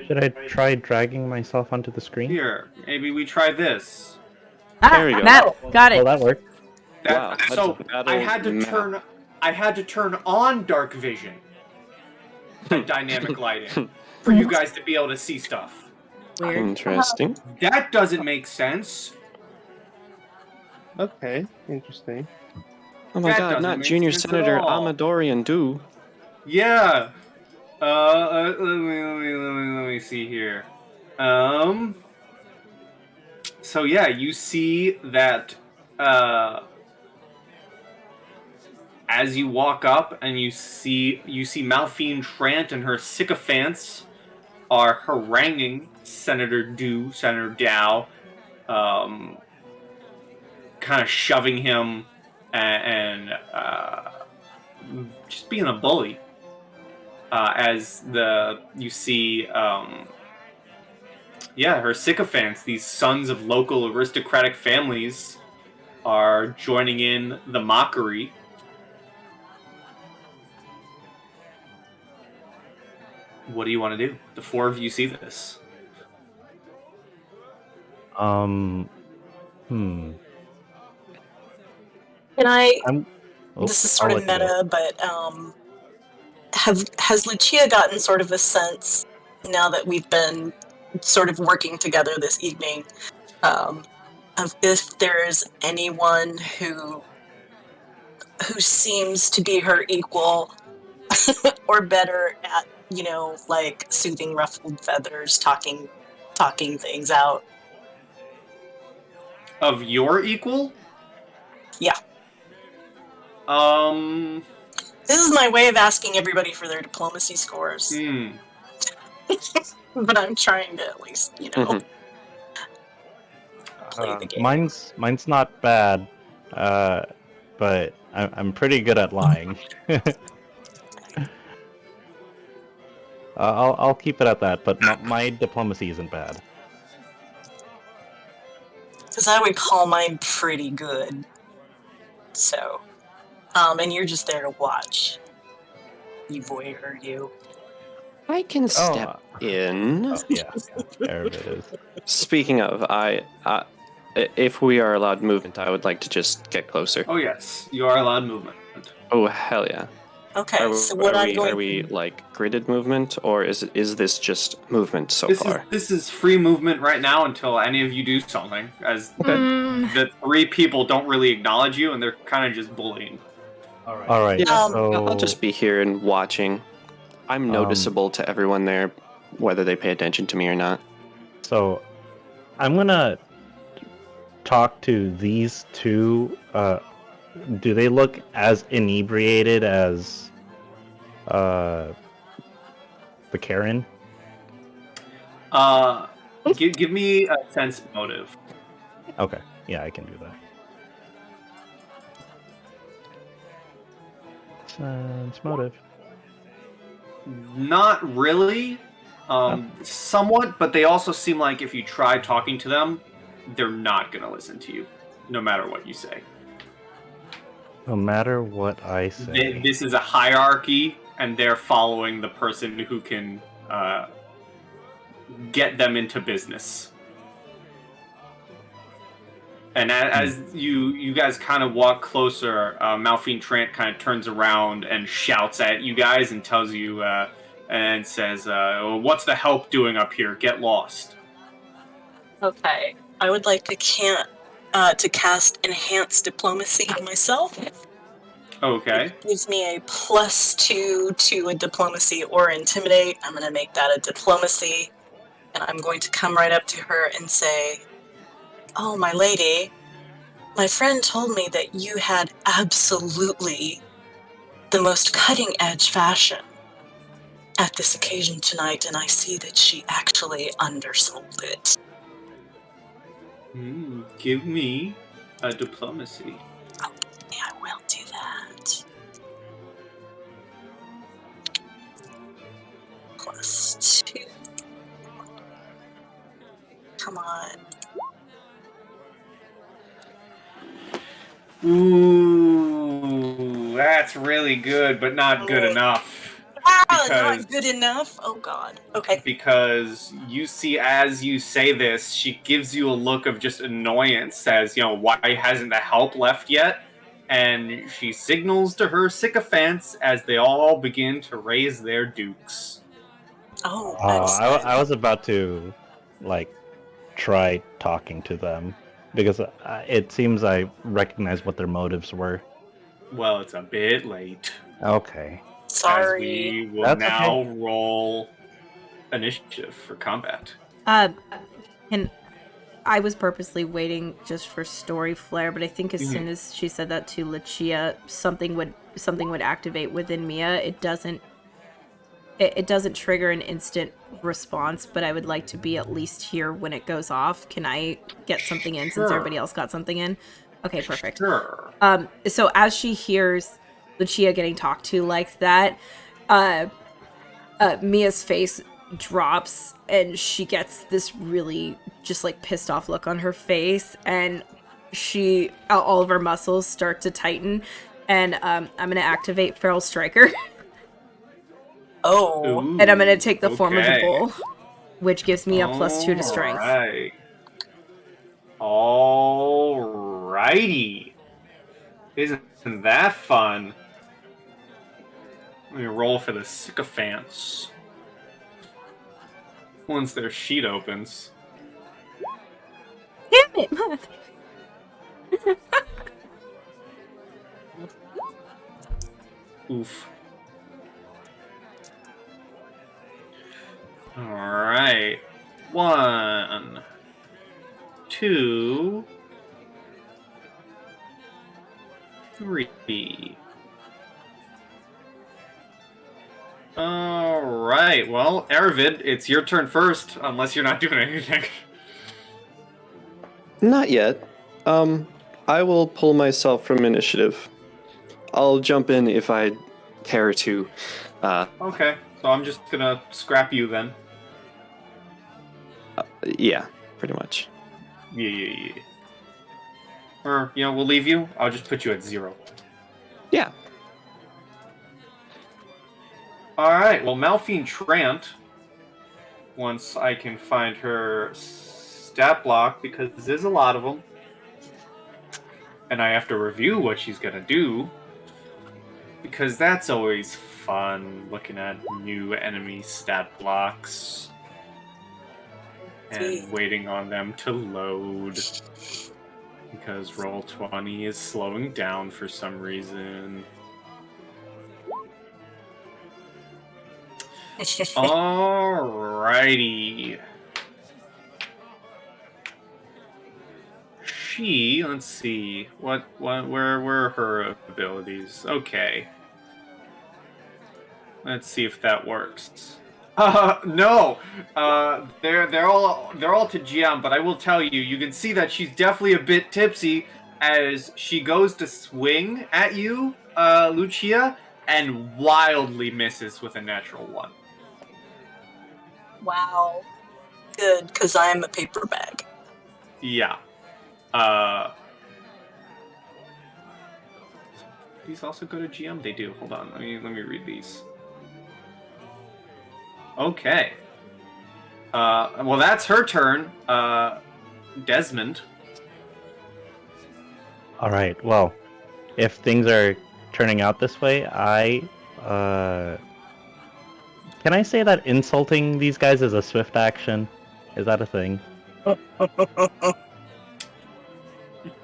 Should I try dragging myself onto the screen? Here, maybe we try this. There we go. Map, got Well, it. that worked. Wow, that's So a battle I had to map. turn on dark vision and dynamic lighting for you guys to be able to see stuff. Weird. Interesting. That doesn't make sense. Okay, interesting. Oh my That god, doesn't not make Junior sense at Senator all. Amadorian do. Yeah. Let me see here. So yeah, you see that as you walk up and you see Malphine Trant and her sycophants are haranguing Senator Dow, kind of shoving him and just being a bully. As you see, her sycophants, these sons of local aristocratic families, are joining in the mockery. What do you want to do? The four of you see this. Hmm. Can I? Oh, This is sort I'll of let you go. meta, but has Lucia gotten sort of a sense now that we've been sort of working together this evening, of if there's anyone who seems to be her equal or better at like soothing ruffled feathers, talking things out? Of your equal? Yeah. This is my way of asking everybody for their diplomacy scores. But I'm trying to at least, play the game. Mine's not bad, but I'm pretty good at lying. I'll keep it at that. But my diplomacy isn't bad. Because I would call mine pretty good. So, and you're just there to watch. You voyeur, you. I can step in. Oh, yeah, there it is. Speaking of, if we are allowed movement, I would like to just get closer. Oh yes, you are allowed movement. Oh hell yeah! Okay, so what I'm going are we like gridded movement, or is this just movement so far? This is free movement right now until any of you do something, as the 3 people don't really acknowledge you and they're kind of just bullying. All right. Yeah, So I'll just be here and watching. I'm noticeable to everyone there, whether they pay attention to me or not. So I'm gonna talk to these 2. Do they look as inebriated as the Karen? Give me a sense motive. Okay, yeah, I can do that. Sense motive. Not really. Somewhat, but they also seem like if you try talking to them, they're not going to listen to you, no matter what you say. No matter what I say. This is a hierarchy, and they're following the person who can get them into business. And as you guys kind of walk closer, Malphine Trant kind of turns around and shouts at you guys and tells you and says, "What's the help doing up here? Get lost." Okay, I would like to cast Enhanced Diplomacy on myself. Okay. It gives me a +2 to a Diplomacy or Intimidate. I'm going to make that a Diplomacy, and I'm going to come right up to her and say, "Oh, my lady, my friend told me that you had absolutely the most cutting-edge fashion at this occasion tonight, and I see that she actually undersold it." Give me a diplomacy. Okay, I will do that. +2. Come on. Ooh, that's really good, but not good enough. Not good enough? Oh god. Okay. Because you see, as you say this, she gives you a look of just annoyance as, why hasn't the help left yet? And she signals to her sycophants as they all begin to raise their dukes. Oh, I was about to, try talking to them, because it seems I recognize what their motives were. Well, it's a bit late. Okay. Sorry. As we will That's now okay. roll initiative for combat. And I was purposely waiting just for story flair, but I think as soon as she said that to Lucia, something would activate within Mia. It doesn't trigger an instant response, but I would like to be at least here when it goes off. Can I get something in since everybody else got something in? Okay, perfect. Sure. So as she hears Lucia getting talked to like that, Mia's face drops and she gets this really just pissed off look on her face, and all of her muscles start to tighten, and I'm gonna activate Feral Striker. Oh. Ooh, And I'm gonna take the form of the okay. bull, which gives me a +2 to strength. Alrighty. Isn't that fun? Let me roll for the sycophants. Once their sheet opens. Damn it, mother. Oof. Alright. 1, 2, 3. Alright, well, Aravid, it's your turn first, unless you're not doing anything. Not yet. I will pull myself from initiative. I'll jump in if I care to. Okay, so I'm just gonna scrap you then. Yeah, pretty much. Yeah. Or, we'll leave you. I'll just put you at 0. Yeah. Alright, well, Malphine Trant, once I can find her stat block, because there's a lot of them, and I have to review what she's gonna do, because that's always fun, looking at new enemy stat blocks and waiting on them to load, because Roll20 is slowing down for some reason. Alrighty. Let's see, where are her abilities? Okay. Let's see if that works. No. They're all to GM, but I will tell you, you can see that she's definitely a bit tipsy as she goes to swing at you, Lucia, and wildly misses with a natural 1. Wow. Good, because I am a paper bag. Yeah. These also go to GM? They do. Hold on. Let me read these. Okay. Well, that's her turn. Desmond. All right. Well, if things are turning out this way, can I say that insulting these guys is a swift action? Is that a thing?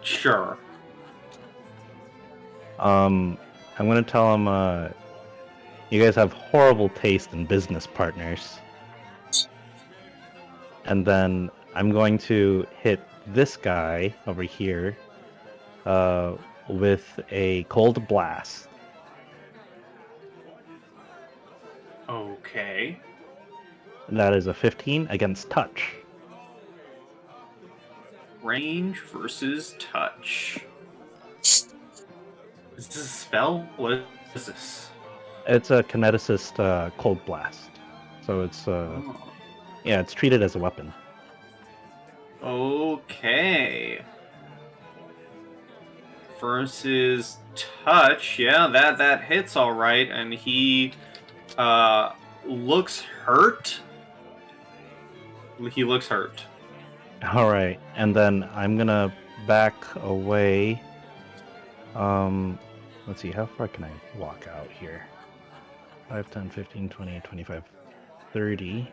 Sure. I'm gonna tell them, you guys have horrible taste in business partners. And then I'm going to hit this guy over here with a cold blast. Okay. That is a 15 against touch. Range versus touch. Is this a spell? What is this? It's a kineticist cold blast. So it's yeah, it's treated as a weapon. Okay. Versus touch, yeah, that hits all right, and he looks hurt. He looks hurt. All right, and then I'm gonna back away. Let's see, how far can I walk out here? 5, 10, 15, 20, 25, 30.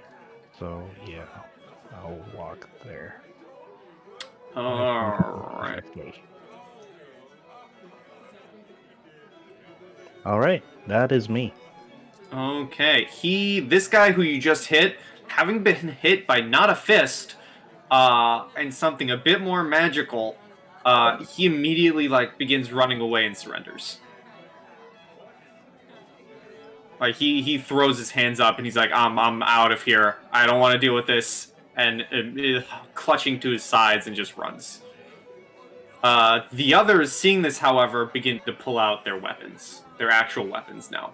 So yeah, I'll walk there. Alright. Alright, that is me. Okay, this guy who you just hit, having been hit by not a fist, and something a bit more magical, he immediately begins running away and surrenders. Like he throws his hands up and he's like, I'm out of here. I don't want to deal with this, and clutching to his sides and just runs. The others, seeing this, however, begin to pull out their weapons, their actual weapons now.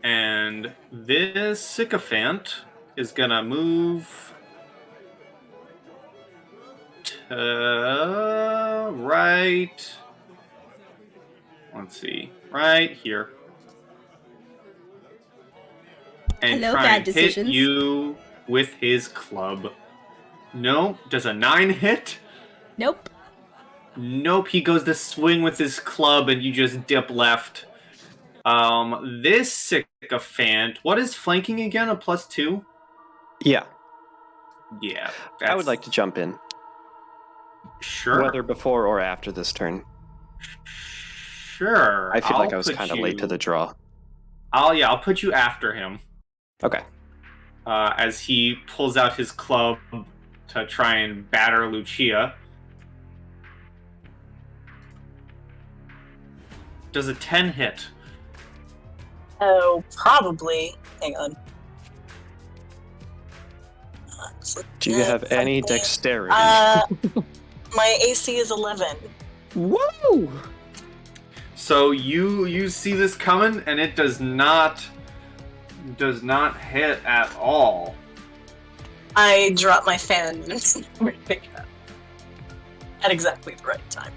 And this sycophant is gonna move to right. Let's see, right here, and Hello, try bad and decisions. hit you with his club. No, does a 9 hit? Nope. Nope. He goes to swing with his club, and you just dip left. This sycophant. What is flanking again? A +2? Yeah. Yeah. I would like to jump in. Sure. Whether before or after this turn. Sure. I feel like I was kind of late to the draw. I'll put you after him. Okay. As he pulls out his club to try and batter Lucia. Does a 10 hit? Oh, probably. Hang on. Do you have any dexterity? My AC is 11. Whoa! So you see this coming, and it does not hit at all. I drop my fan and pick it up at exactly the right time.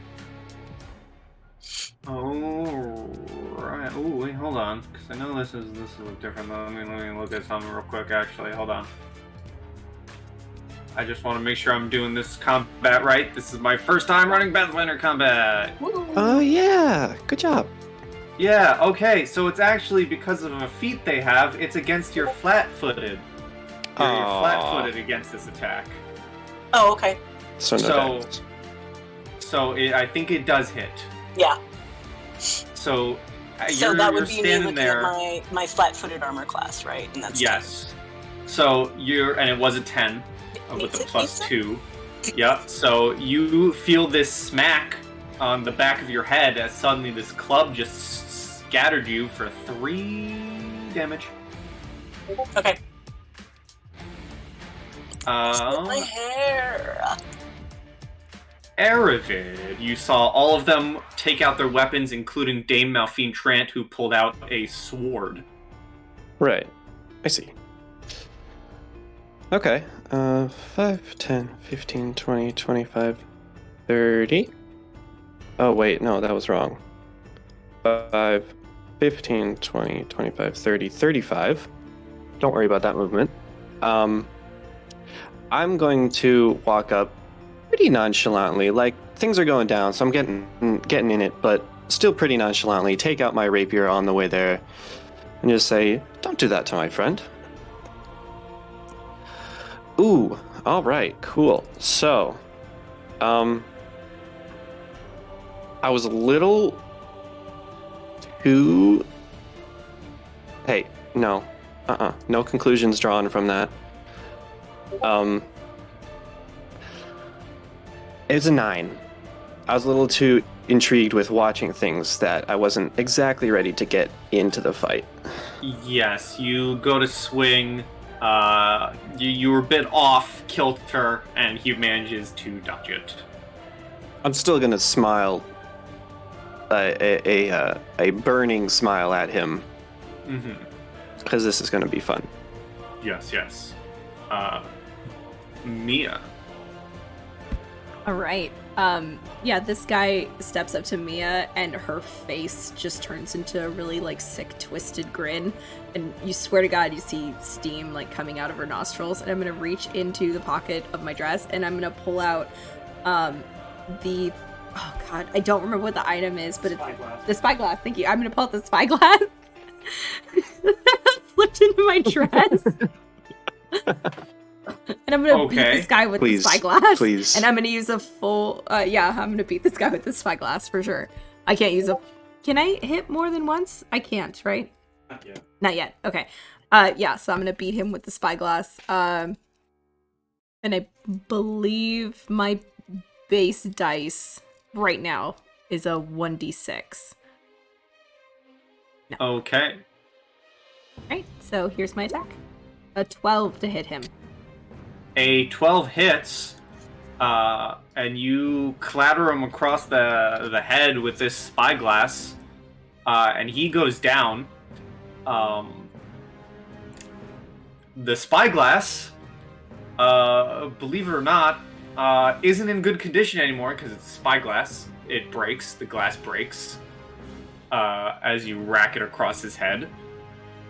Oh, right. Oh, wait, hold on, because I know this is a little different. Let me look at something real quick. Actually, hold on. I just want to make sure I'm doing this combat right. This is my first time running Pathfinder combat. Oh yeah, good job. Yeah. Okay. So it's actually because of a feat they have. It's against your flat-footed. You're flat-footed against this attack. Oh, okay. So no dex. So I think it does hit. Yeah. So that would be me standing looking there. at my flat-footed armor class, right? And that's Yes. So and it was a 10 with the +2. Yep. So you feel this smack on the back of your head as suddenly this club just scattered you for 3 damage. Okay. Uh, My hair. Aravid, you saw all of them take out their weapons, including Dame Malphine Trant, who pulled out a sword. Right. I see. Okay. 5, 10, 15, 20, 25, 30. Oh, wait, no, that was wrong. 5, 15, 20, 25, 30, 35. Don't worry about that movement. I'm going to walk up pretty nonchalantly, like things are going down, so I'm getting in it, but still pretty nonchalantly, take out my rapier on the way there, and just say, "Don't do that to my friend." Ooh, all right, cool. So, I was a little too. Hey, no, no conclusions drawn from that. It was a 9. I was a little too intrigued with watching things that I wasn't exactly ready to get into the fight. Yes, you go to swing. You were a bit off kilter, and he manages to dodge it. I'm still gonna smile, a burning smile at him, because this is gonna be fun. Yes. Mia. All right. Yeah, this guy steps up to Mia, and her face just turns into a really like sick, twisted grin, and you swear to God you see steam like coming out of her nostrils. And I'm gonna reach into the pocket of my dress, and I'm gonna pull out the oh God, I don't remember what the item is, but it's the spyglass. Thank you. I'm gonna pull out the spyglass. Slipped into my dress. And I'm gonna beat this guy with the spyglass. Please. And I'm gonna use a full I'm gonna beat this guy with the spyglass for sure. I can't use can I hit more than once? I can't, right? Not yet. Okay. So I'm gonna beat him with the spyglass. And I believe my base dice right now is a 1d6. No. Okay. Alright, so here's my attack. A 12 to hit him. A 12 hits, and you clatter him across the head with this spyglass, and he goes down. The spyglass, believe it or not, isn't in good condition anymore because it's spyglass. It breaks, the glass breaks, as you rack it across his head,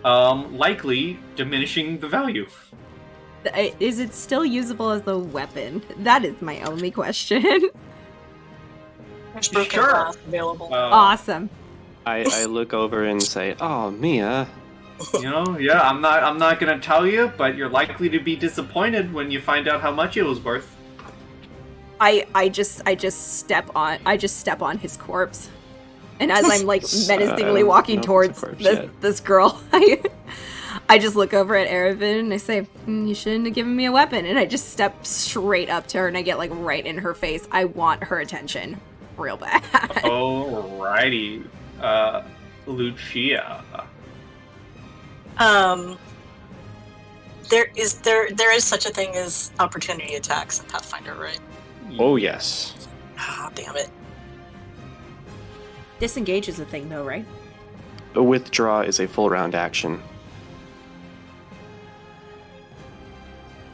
likely diminishing the value. Is it still usable as a weapon? That is my only question. There's broken Sure. glass available. Awesome. I look over and say, "Oh, Mia." I'm not gonna tell you, but you're likely to be disappointed when you find out how much it was worth. I just step on his corpse, and as I'm like menacingly walking towards this girl, I just look over at Aravid and I say, "You shouldn't have given me a weapon." And I just step straight up to her and I get like right in her face. I want her attention real bad. Alrighty, Lucia. there is such a thing as opportunity attacks in Pathfinder, right? Oh, yes. Ah, damn it. Disengage is a thing, though, right? A withdraw is a full round action.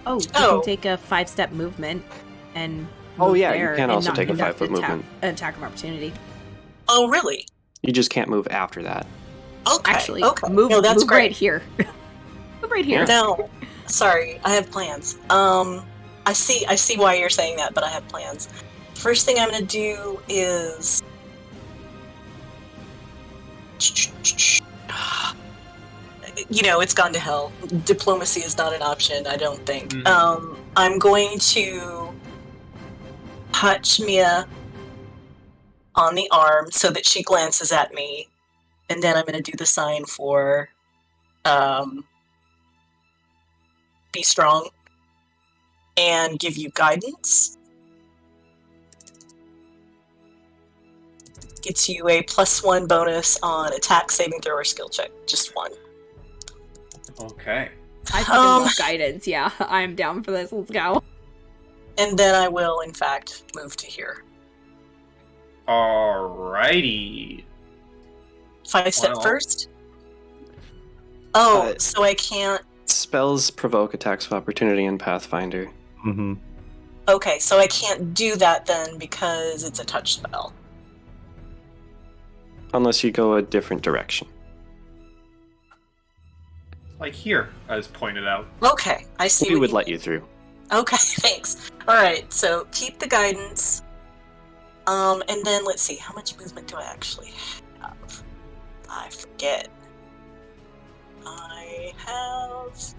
Oh, you Oh. can take a 5-step movement and. Oh, move yeah, you there can and also not take a conduct 5-foot movement. An attack of opportunity. Oh, really? You just can't move after that. Okay. Actually, okay. move, no, that's move great. right here. Move right here. Yeah. No, sorry, I have plans. I see why you're saying that, but I have plans. First thing I'm gonna do is, it's gone to hell. Diplomacy is not an option, I don't think. Mhm. I'm going to touch Mia on the arm so that she glances at me, and then I'm gonna do the sign for, be strong, and give you guidance. Gets you a +1 bonus on attack, saving throw, or skill check. Just one. Okay. I fucking love guidance. Yeah, I'm down for this. Let's go. And then I will, in fact, move to here. Alrighty. 5-step Wow. first. Oh, Uh, so I can't. Spells provoke attacks of opportunity in Pathfinder. Mm-hmm. Okay, so I can't do that then because it's a touch spell. Unless you go a different direction. Like here, as pointed out. Okay, I see. We what would you let mean. you through. Okay, thanks. All right, so keep the guidance. And then let's see, how much movement do I actually have? I forget. I have.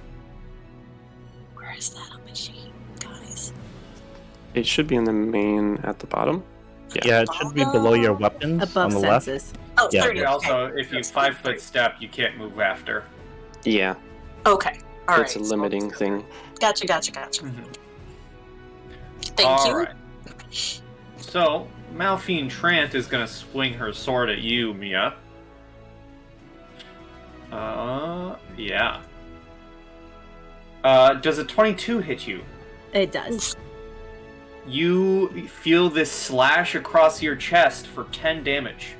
Where is that on my sheet, guys? It should be in the main at the bottom. Yeah, it should be below your weapons Above on the left. senses. Oh, Yeah. 30. Also, okay. if you 5-foot step, you can't move after. Yeah, Okay, all right. it's a limiting thing. Gotcha. Mhm. Thank you. Alright. So, Malphine Trant is gonna swing her sword at you, Mia. Yeah. Does a 22 hit you? It does. You feel this slash across your chest for 10 damage.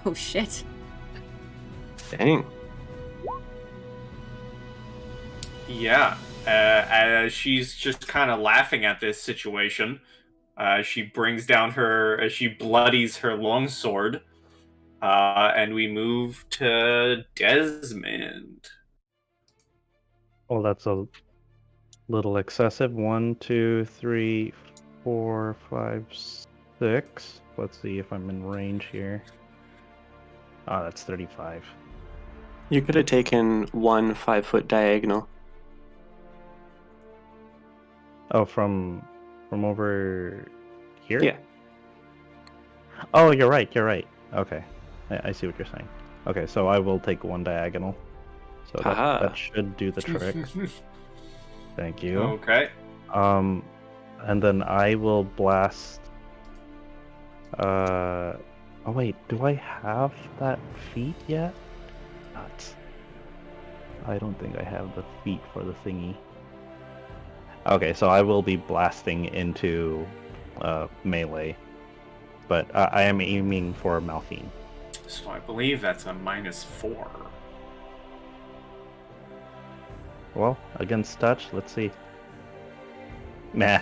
Oh shit. Dang. Yeah. As she's just kind of laughing at this situation, she brings down she bloodies her longsword, and we move to Desmond. Oh, that's a little excessive. 1, 2, 3, 4, 5, 6. Let's see if I'm in range here. Oh, that's 35. You could have taken 1 5-foot diagonal. Oh, from over here? Yeah. Oh, you're right. Okay. I see what you're saying. Okay, so I will take 1 diagonal. So Haha. that should do the trick. Thank you. Okay. And then I will blast. Oh wait, do I have that feat yet? Not. I don't think I have the feat for the thingy. Okay, so I will be blasting into melee, but I am aiming for Malphine. So I believe that's a -4. Well, against touch, let's see. Nah.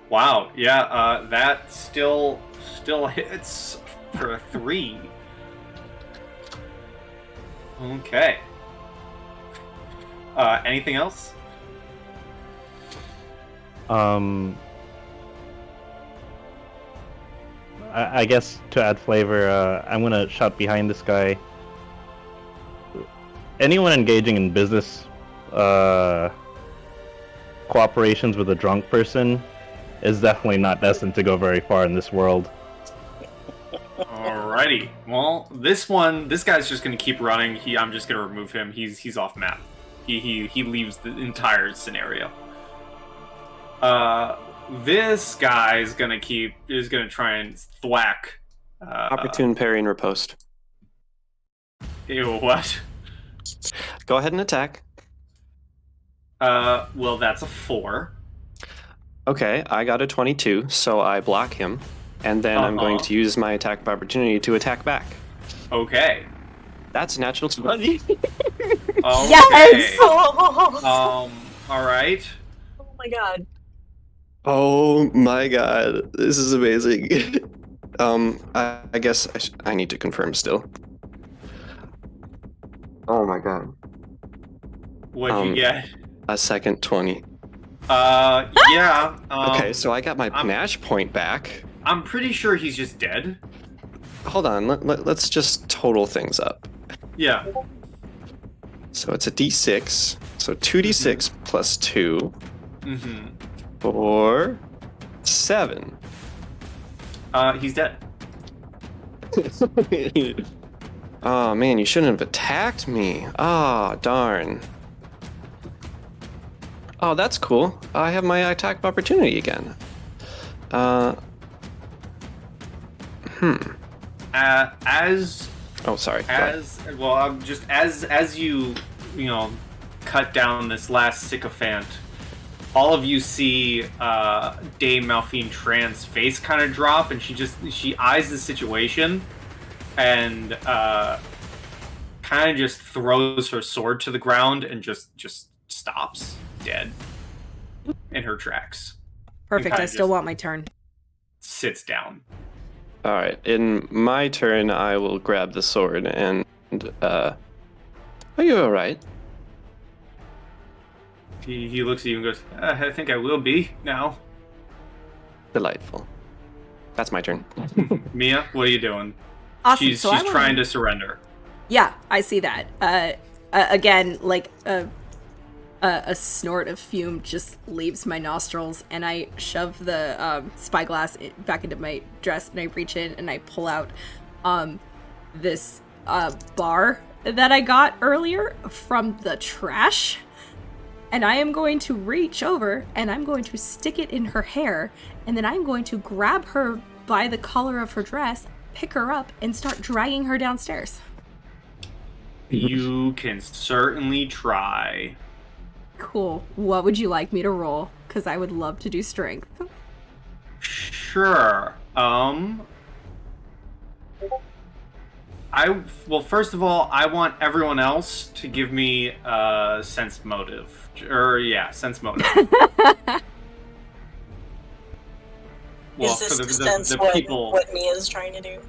Wow. Yeah. That still hits for a 3. Okay. Anything else? I guess to add flavor, I'm gonna shout behind this guy. Anyone engaging in business cooperations with a drunk person is definitely not destined to go very far in this world. Alrighty. Well, this guy's just gonna keep running. I'm just gonna remove him. He's off map. He leaves the entire scenario. This guy is gonna try and thwack. Opportune parry and riposte. Ew, what? Go ahead and attack. Well, that's a 4. Okay, I got a 22, so I block him, and then I'm going to use my attack of opportunity to attack back. Okay. That's a natural 20. Okay. Yes! Oh, All right. oh my god. Oh my god, this is amazing. I guess I need to confirm still. Oh my god. What'd you get? A second 20. Yeah. Okay, so I got my I'm- panache point back. I'm pretty sure he's just dead. Hold on, let's just total things up. Yeah. So it's a d6, so 2d6 plus 2 Mm-hmm. for 7. He's dead. Oh man, you shouldn't have attacked me. Ah, darn. Oh, that's cool. I have my attack of opportunity again. As Oh, sorry. Go ahead. I'm just as you cut down this last sycophant, all of you see Dame Malphine Tran's face kind of drop, and she eyes the situation and kind of just throws her sword to the ground and just stops dead in her tracks. Perfect. kinda I still just- want my turn. Sits down. All right. In my turn, I will grab the sword and. Are you all right? He looks at you and goes, I think I will be now. Delightful. That's my turn. Mia, what are you doing? Awesome. She's so I wanna- trying to surrender. Yeah, I see that. Again, like a snort of fume just leaves my nostrils, and I shove the spyglass back into my dress, and I reach in and I pull out this bar that I got earlier from the trash, and I am going to reach over and I'm going to stick it in her hair, and then I'm going to grab her by the collar of her dress, pick her up, and start dragging her downstairs. You can certainly try. Cool. What would you like me to roll? Because I would love to do strength. Sure. First of all, I want everyone else to give me sense motive. Sense motive. Is this to sense what Mia's trying to do?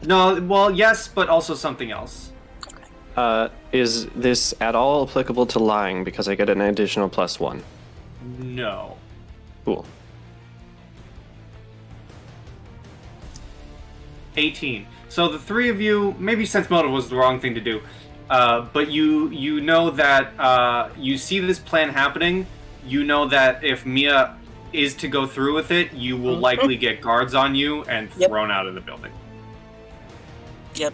No, well, yes, but also something else. Is this at all applicable to lying because I get an additional +1? No. Cool. 18. So the three of you, maybe sense motive was the wrong thing to do, but you know that you see this plan happening. You know that if Mia is to go through with it, you will likely get guards on you and thrown out of the building. Yep.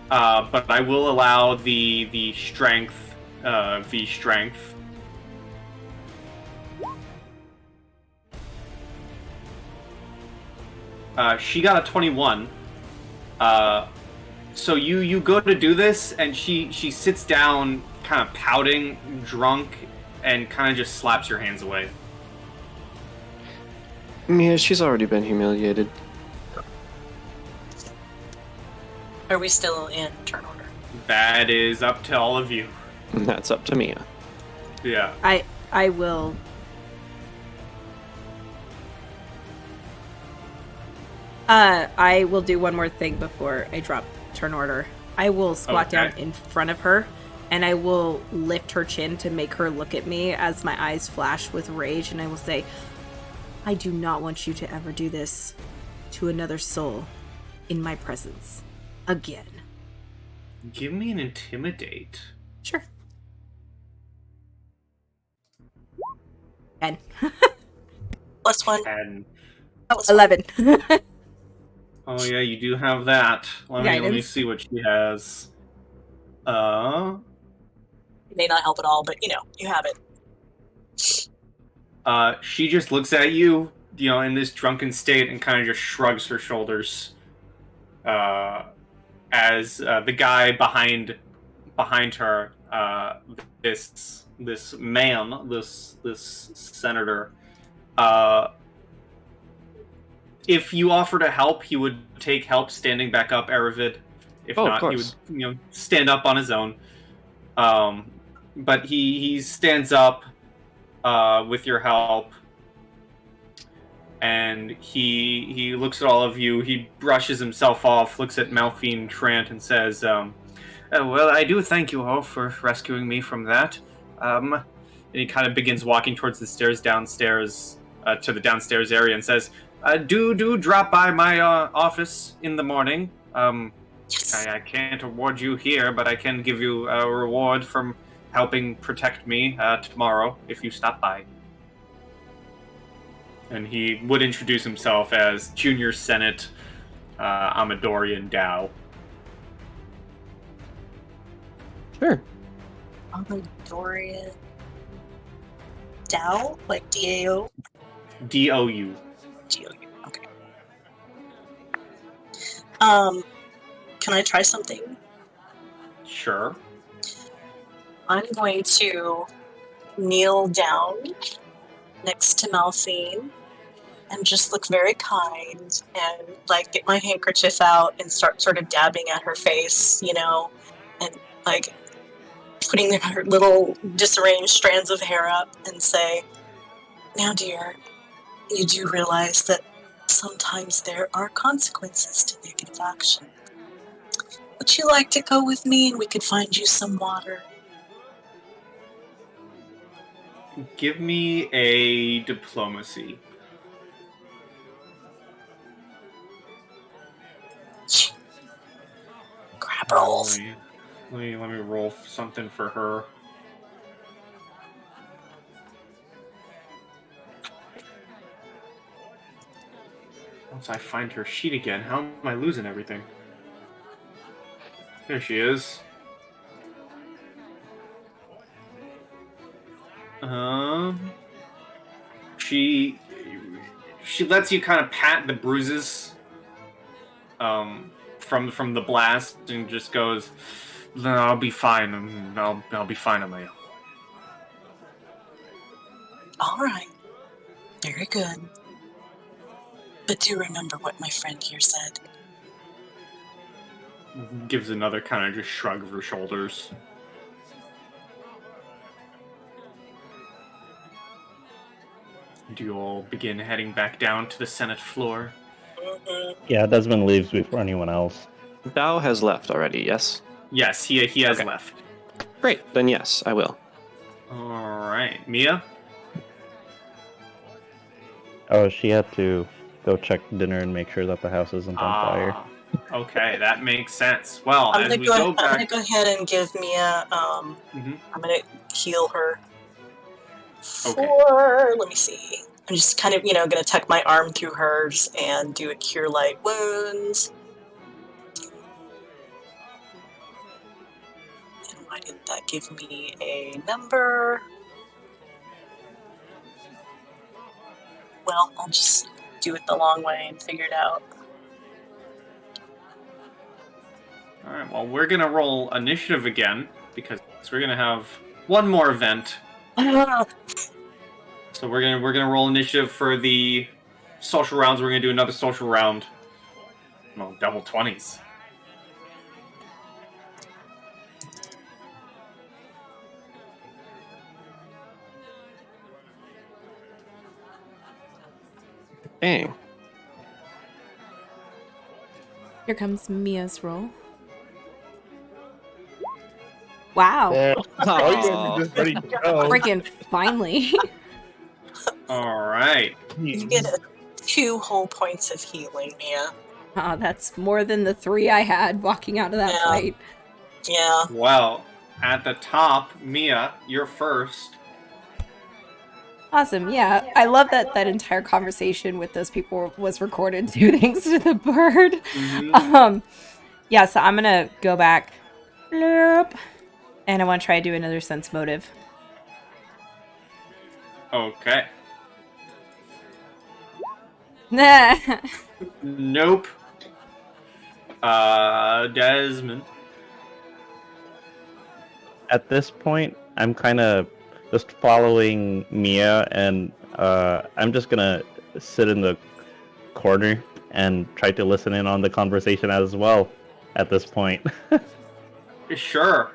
But I will allow the strength, V strength. She got a 21. So you go to do this, and she sits down, kind of pouting, drunk, and kind of just slaps your hands away. Mia, she's already been humiliated. Are we still in turn order? That is up to all of you. That's up to Mia. Yeah. I will. I will do one more thing before I drop turn order. I will squat down in front of her, and I will lift her chin to make her look at me as my eyes flash with rage, and I will say, I do not want you to ever do this to another soul in my presence again. Give me an intimidate. Sure. 10. +1. And That was 11. oh yeah, you do have that. Let me Guidance. see what she has. It may not help at all, but you have it. She just looks at you, in this drunken state, and kind of just shrugs her shoulders. As the guy behind her this man, this senator, if you offer to help, he would take help standing back up, Aravid. If Oh, of not, he would, course. stand up on his own. But he stands up with your help, and he looks at all of you. He brushes himself off, looks at Malphine Trant, and says, well, I do thank you all for rescuing me from that. And he kind of begins walking towards the stairs downstairs, to the downstairs area, and says, do drop by my office in the morning. Yes. I can't award you here, but I can give you a reward from helping protect me tomorrow if you stop by. And he would introduce himself as Junior Senate Amadorian Dow. Sure. Dorian Dow? Like DAO? DOU. DOU. Okay. Can I try something? Sure. I'm going to kneel down next to Malphine and just look very kind and like get my handkerchief out and start sort of dabbing at her face, and like putting her little disarranged strands of hair up and say, now dear, you do realize that sometimes there are consequences to negative action. Would you like to go with me and we could find you some water? Give me a diplomacy. Crap rolls. Let me roll something for her. Once I find her sheet again, how am I losing everything? There she is. She lets you kind of pat the bruises from the blast and just goes, "No, I'll be fine. I'll be fine, Amelia." All right. Very good. But do remember what my friend here said. Gives another kind of just shrug of her shoulders. Do you all begin heading back down to the Senate floor? Yeah, Desmond leaves before anyone else. Dow has left already, yes? Yes, he has Okay. left. Great, then yes, I will. All right, Mia. Oh, she had to go check dinner and make sure that the house isn't on fire. Okay, that makes sense. Well, I'm as gonna we go. go I'm back, gonna go ahead and give Mia. Mhm. I'm gonna heal her. Okay. Let me see. I'm just kind of, gonna tuck my arm through hers and do a cure light wounds. And why didn't that give me a number? Well, I'll just do it the long way and figure it out. All right. Well, we're gonna roll initiative again because we're gonna have one more event. So we're gonna roll initiative for the social rounds. We're gonna do another social round. Well, double 20s. Dang. Here comes Mia's roll. Wow. Yeah. Aw. Just ready to go. Freaking finally. All right. You get 2 whole points of healing, Mia. Oh, that's more than the 3 I had walking out of that Yeah. fight. Yeah. Well, at the top, Mia, you're first. Awesome, yeah. I love that entire conversation with those people was recorded too, thanks to the bird. Mhm. Yeah, so I'm gonna go back. Bloop, and I want to try to do another sense motive. Okay. Nah. Nope. Desmond. at this point, I'm kind of just following Mia, and I'm just gonna sit in the corner and try to listen in on the conversation as well. At this point, Sure.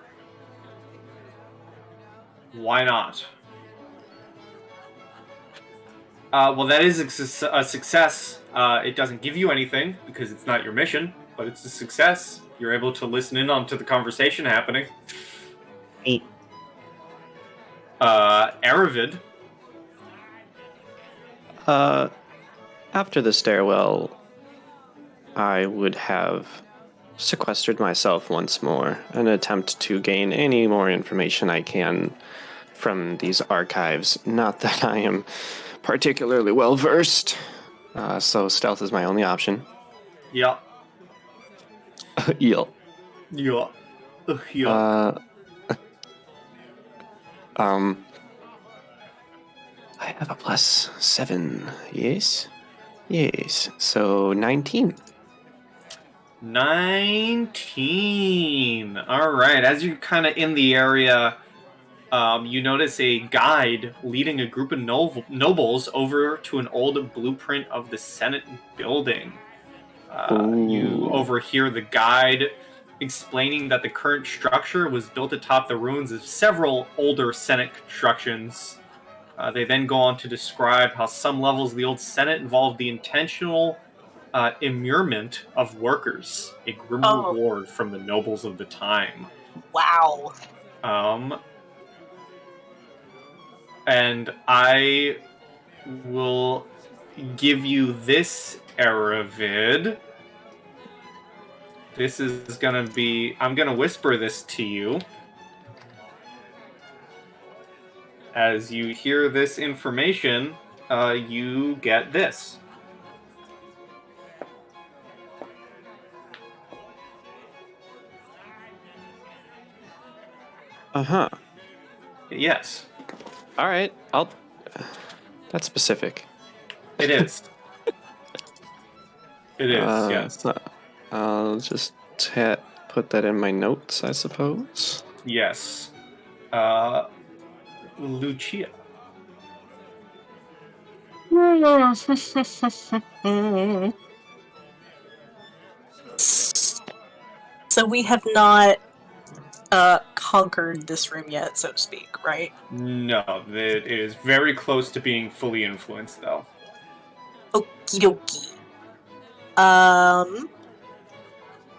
Why not? Well, that is a success. It doesn't give you anything because it's not your mission, but it's a success. You're able to listen in onto the conversation happening. Eight. Aravid. After the stairwell, I would have sequestered myself once more and attempt to gain any more information I can from these archives. Not that I am particularly well versed, so stealth is my only option. Yeah. Eel. Yeah. Yeah. I have a +7. Yes. Yes. So 19. 19. All right. As you're kind of in the area, you notice a guide leading a group of nobles over to an old blueprint of the Senate building. You overhear the guide explaining that the current structure was built atop the ruins of several older Senate constructions. They then go on to describe how some levels of the old Senate involved the intentional immurement of workers, a grim reward from the nobles of the time. Wow. And I will give you this Aravid. This is gonna be... I'm gonna whisper this to you. As you hear this information, you get this. Uh-huh. Yes. All right. That's specific. It is. It is, yes. I'll just put that in my notes, I suppose. Yes. Lucia. So we have not conquered this room yet, so to speak, right? No, it is very close to being fully influenced, though. Okie dokie.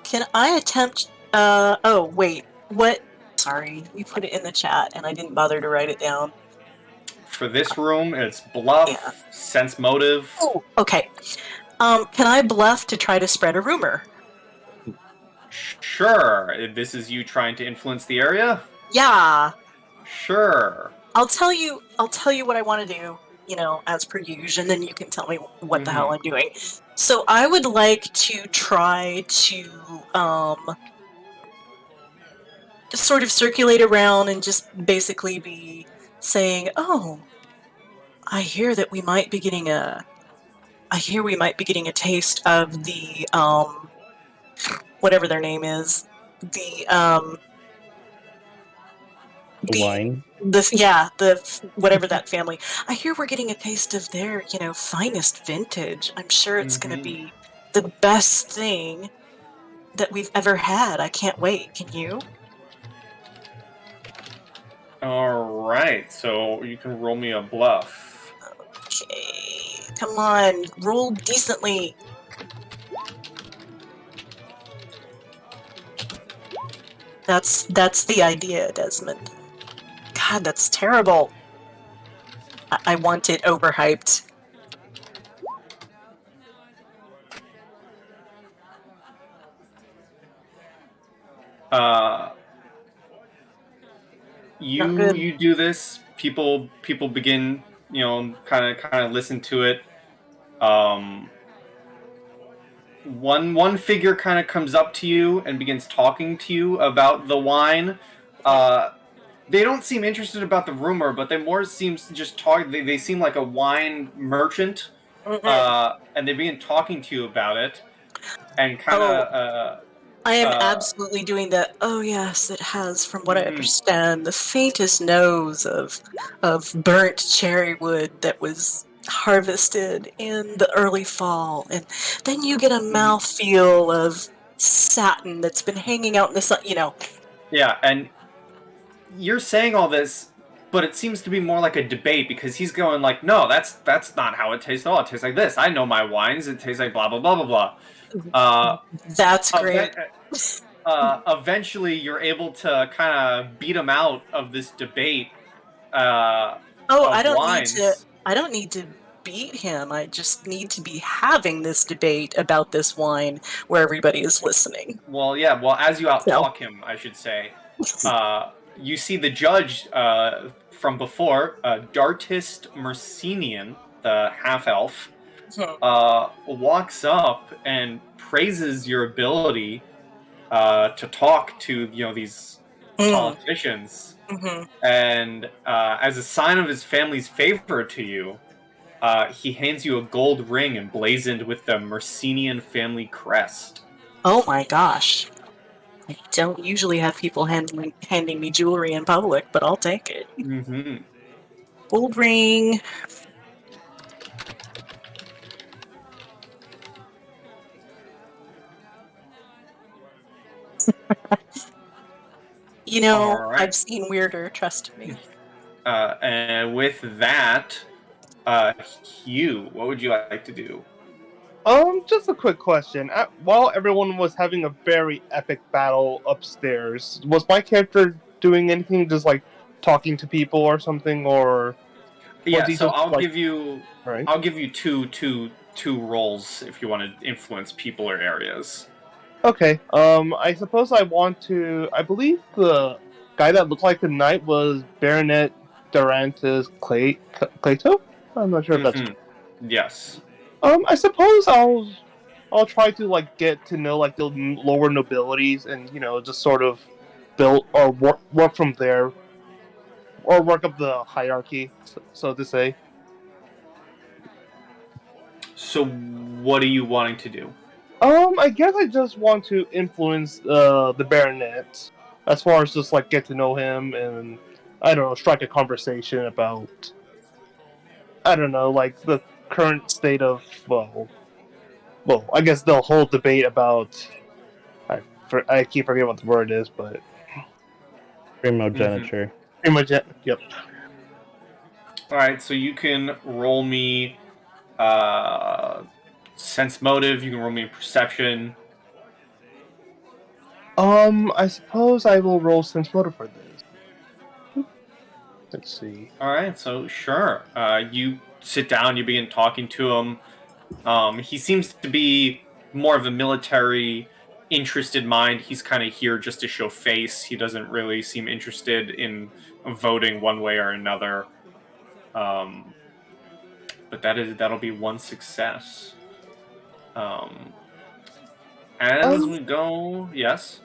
Can I attempt... oh, wait. What... Sorry, you put it in the chat, and I didn't bother to write it down. For this room, it's bluff, sense motive. Oh, okay. Can I bluff to try to spread a rumor? Sure. This is you trying to influence the area? Yeah. Sure. I'll tell you what I want to do, as per usual, and then you can tell me what the hell I'm doing. So I would like to try to sort of circulate around and just basically be saying, "Oh, I hear that we might be getting a taste of the whatever their name is, the wine. the whatever that family. I hear we're getting a taste of their, finest vintage. I'm sure it's going to be the best thing that we've ever had. I can't wait. Can you?" All right. So you can roll me a bluff. Okay. Come on. Roll decently. That's the idea, Desmond. God, that's terrible. I want it overhyped. You do this. People begin, kind of listen to it. One figure kind of comes up to you and begins talking to you about the wine. They don't seem interested about the rumor, but they more seems to just talk. They seem like a wine merchant, and they begin talking to you about it, and kind of I am Uh, absolutely doing that. Oh yes, it has, from what I mhm. understand, the faintest nose of burnt cherry wood that was harvested in the early fall, and then you get a mouthfeel of satin that's been hanging out in the sun. Yeah, and you're saying all this, but it seems to be more like a debate because he's going like, no, that's not how it tastes at all. It tastes like this. I know my wines. It tastes like blah blah blah blah blah. Uh, That's great. eventually, you're able to kind of beat him out of this debate uh, Oh, of wines. I don't need to beat him. I just need to be having this debate about this wine where everybody is listening. Well, yeah. Well, as you So, outtalk him, I should say, you see the judge from before, Dartist Mercenian, the half elf, walks up and praises your ability to talk to these mm, politicians, hmm and as a sign of his family's favor to you, he hands you a gold ring emblazoned with the Mercenian family crest. Oh my gosh. I don't usually have people handing me jewelry in public, but I'll take it. Mm-hmm. Gold ring. All right. I've seen weirder, trust me. And with that, Hugh, what would you like to do? Just a quick question. While everyone was having a very epic battle upstairs, was my character doing anything, just like talking to people or something, or was Yeah, he so just like, right? I'll give you two roles if you want to influence people or areas. Okay. I suppose I want to. I believe the guy that looked like the knight was Baronet Durantis Clayto. I'm not sure if that's. Mm-hmm. Yes. I suppose I'll try to like get to know like the lower nobilities and just sort of build or work from there or work up the hierarchy, so to say. So what are you wanting to do? I guess I just want to influence the Baronet as far as just like get to know him and I don't know, strike a conversation about I don't know, like the current state of I guess the whole debate about I keep forgetting what the word is, but Mm-hmm. Primogeniture. pretty much yep. All right, so you can roll me uh, sense motive. You can roll me perception. I suppose I will roll sense motive for this. Let's see. All right, so sure. You sit down. You begin talking to him. He seems to be more of a military interested mind. He's kind of here just to show face. He doesn't really seem interested in voting one way or another. Um, but that'll be one success. Um, as Um. we go, yes,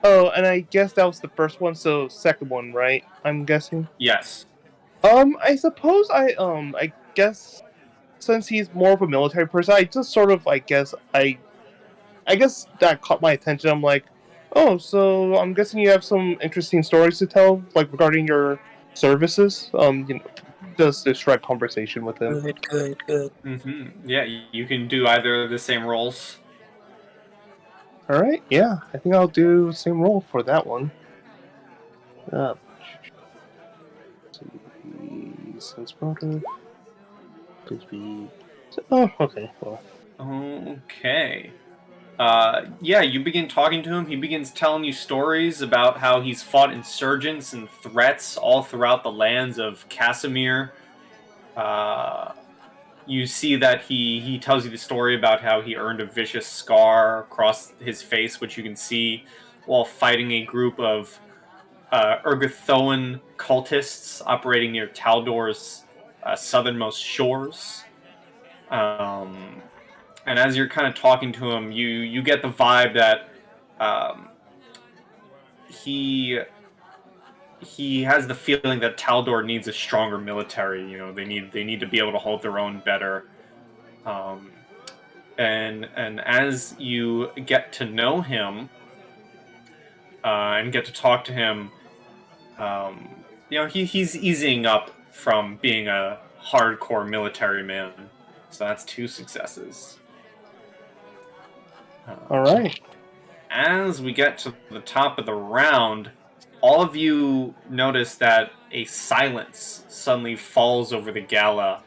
Oh, and I guess that was the first one, so second one, right? I'm guessing. yes. I suppose I guess since he's more of a military person, I just sort of, I guess that caught my attention. I'm like, oh, so I'm guessing you have some interesting stories to tell, like regarding your services. Just to strike conversation with him. Good, good, good. Yeah, you can do either of the same roles. All right, yeah, I think I'll do the same role for that one. Uh, sense motive. Please be. Oh, okay. Well, Okay. Yeah, you begin talking to him. He begins telling you stories about how he's fought insurgents and threats all throughout the lands of Casimir. Uh, you see that he tells you the story about how he earned a vicious scar across his face, which you can see while fighting a group of Urgathoan cultists operating near Taldor's southernmost shores. Um, and as you're kind of talking to him, you get the vibe that um, he he has the feeling that Taldor needs a stronger military. You know, they need to be able to hold their own better. Um, and as you get to know him, and get to talk to him. He's easing up from being a hardcore military man, so that's 2 successes. All right. As we get to the top of the round, all of you notice that a silence suddenly falls over the gala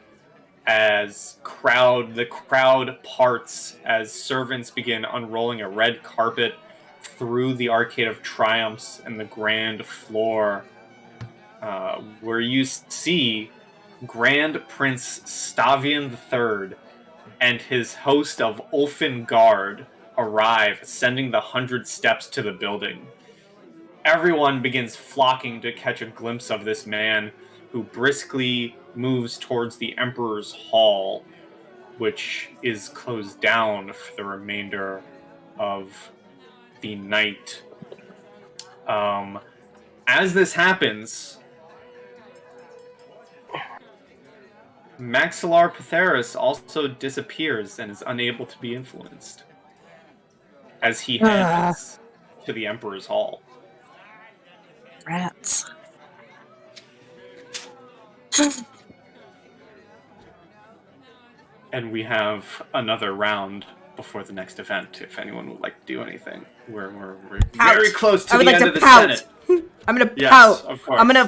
as the crowd parts as servants begin unrolling a red carpet through the Arcade of Triumphs and the grand floor, where you see Grand Prince Stavian III and his host of Ulfin Guard arrive, ascending the 100 steps to the building. Everyone begins flocking to catch a glimpse of this man who briskly moves towards the Emperor's Hall, which is closed down for the remainder of the night. As this happens, Maxilar Patheris also disappears and is unable to be influenced as he heads to the Emperor's Hall. Rats. And we have another round before the next event, if anyone would like to do anything. We're very close to the end of the Senate. I'm gonna Yes, pout. of course. I'm gonna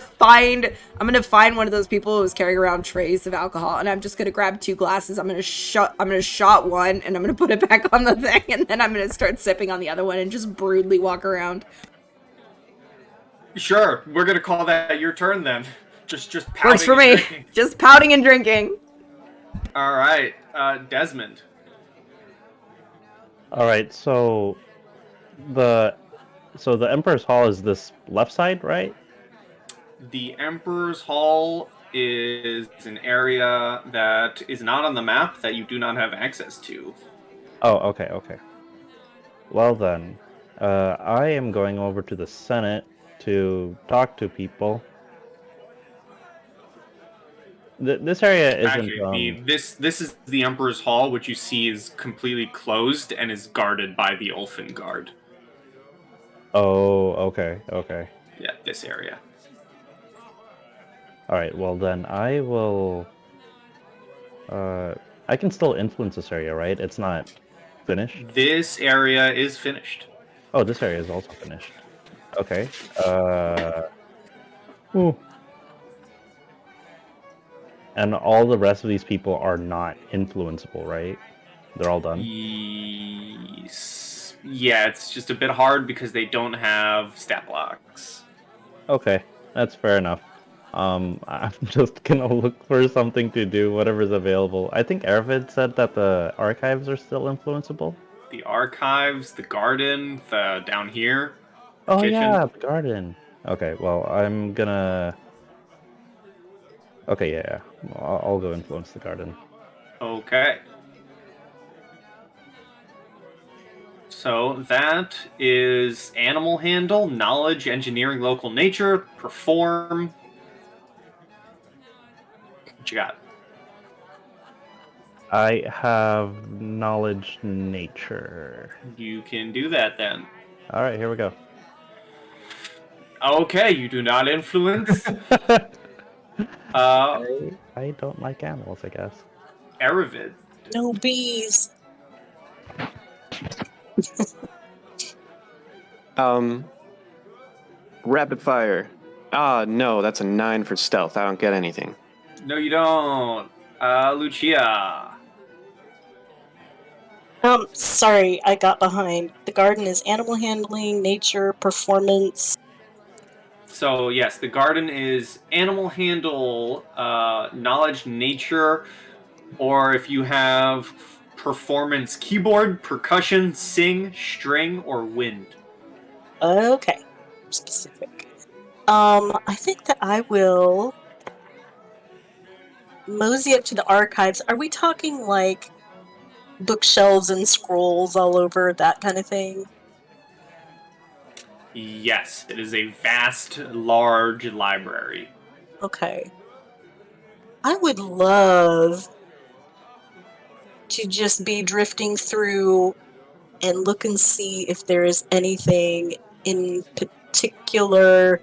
find one of those people who's carrying around trays of alcohol, and I'm just gonna grab 2 glasses. I'm gonna shot one, and I'm gonna put it back on the thing, and then I'm gonna start sipping on the other one and just broodly walk around. Sure, we're gonna call that your turn then. Just pouting. Works for and me. drinking. Just pouting and drinking. All right, Desmond. All right, so the Emperor's Hall is this left side, right? The Emperor's Hall is an area that is not on the map that you do not have access to. Oh, okay. Well then, I am going over to the Senate to talk to people. This area isn't. Actually, this is the Emperor's Hall, which you see is completely closed and is guarded by the Ulfin Guard. Oh, okay. Yeah, this area. All right. Well then, I will. I can still influence this area, right? It's not finished. This area is finished. Oh, this area is also finished. Okay. Ooh. And all the rest of these people are not influenceable, right? They're all done? Yes. Yeah, it's just a bit hard because they don't have stat blocks. Okay, that's fair enough. I'm just gonna look for something to do, whatever's available. I think Aravid said that the archives are still influenceable. The archives, the garden, the down here. Oh kitchen. yeah, the garden. Okay, well, I'm gonna... Okay, yeah. I'll go influence the garden. Okay. So that is animal handle, knowledge, engineering, local nature, perform. What you got? I have knowledge nature. You can do that then. Alright, here we go. Okay, you do not influence. I don't like animals, I guess. Aravid. No bees. Rapid fire. No, that's a 9 for stealth. I don't get anything. No, you don't. Lucia. Sorry, I got behind. The garden is animal handling, nature, performance. So, yes, the garden is animal handle, knowledge, nature, or if you have performance, keyboard, percussion, sing, string, or wind. Okay. Specific. I think that I will mosey up to the archives. Are we talking like bookshelves and scrolls all over, that kind of thing? Yes, it is a vast, large library. Okay. I would love to just be drifting through and look and see if there is anything in particular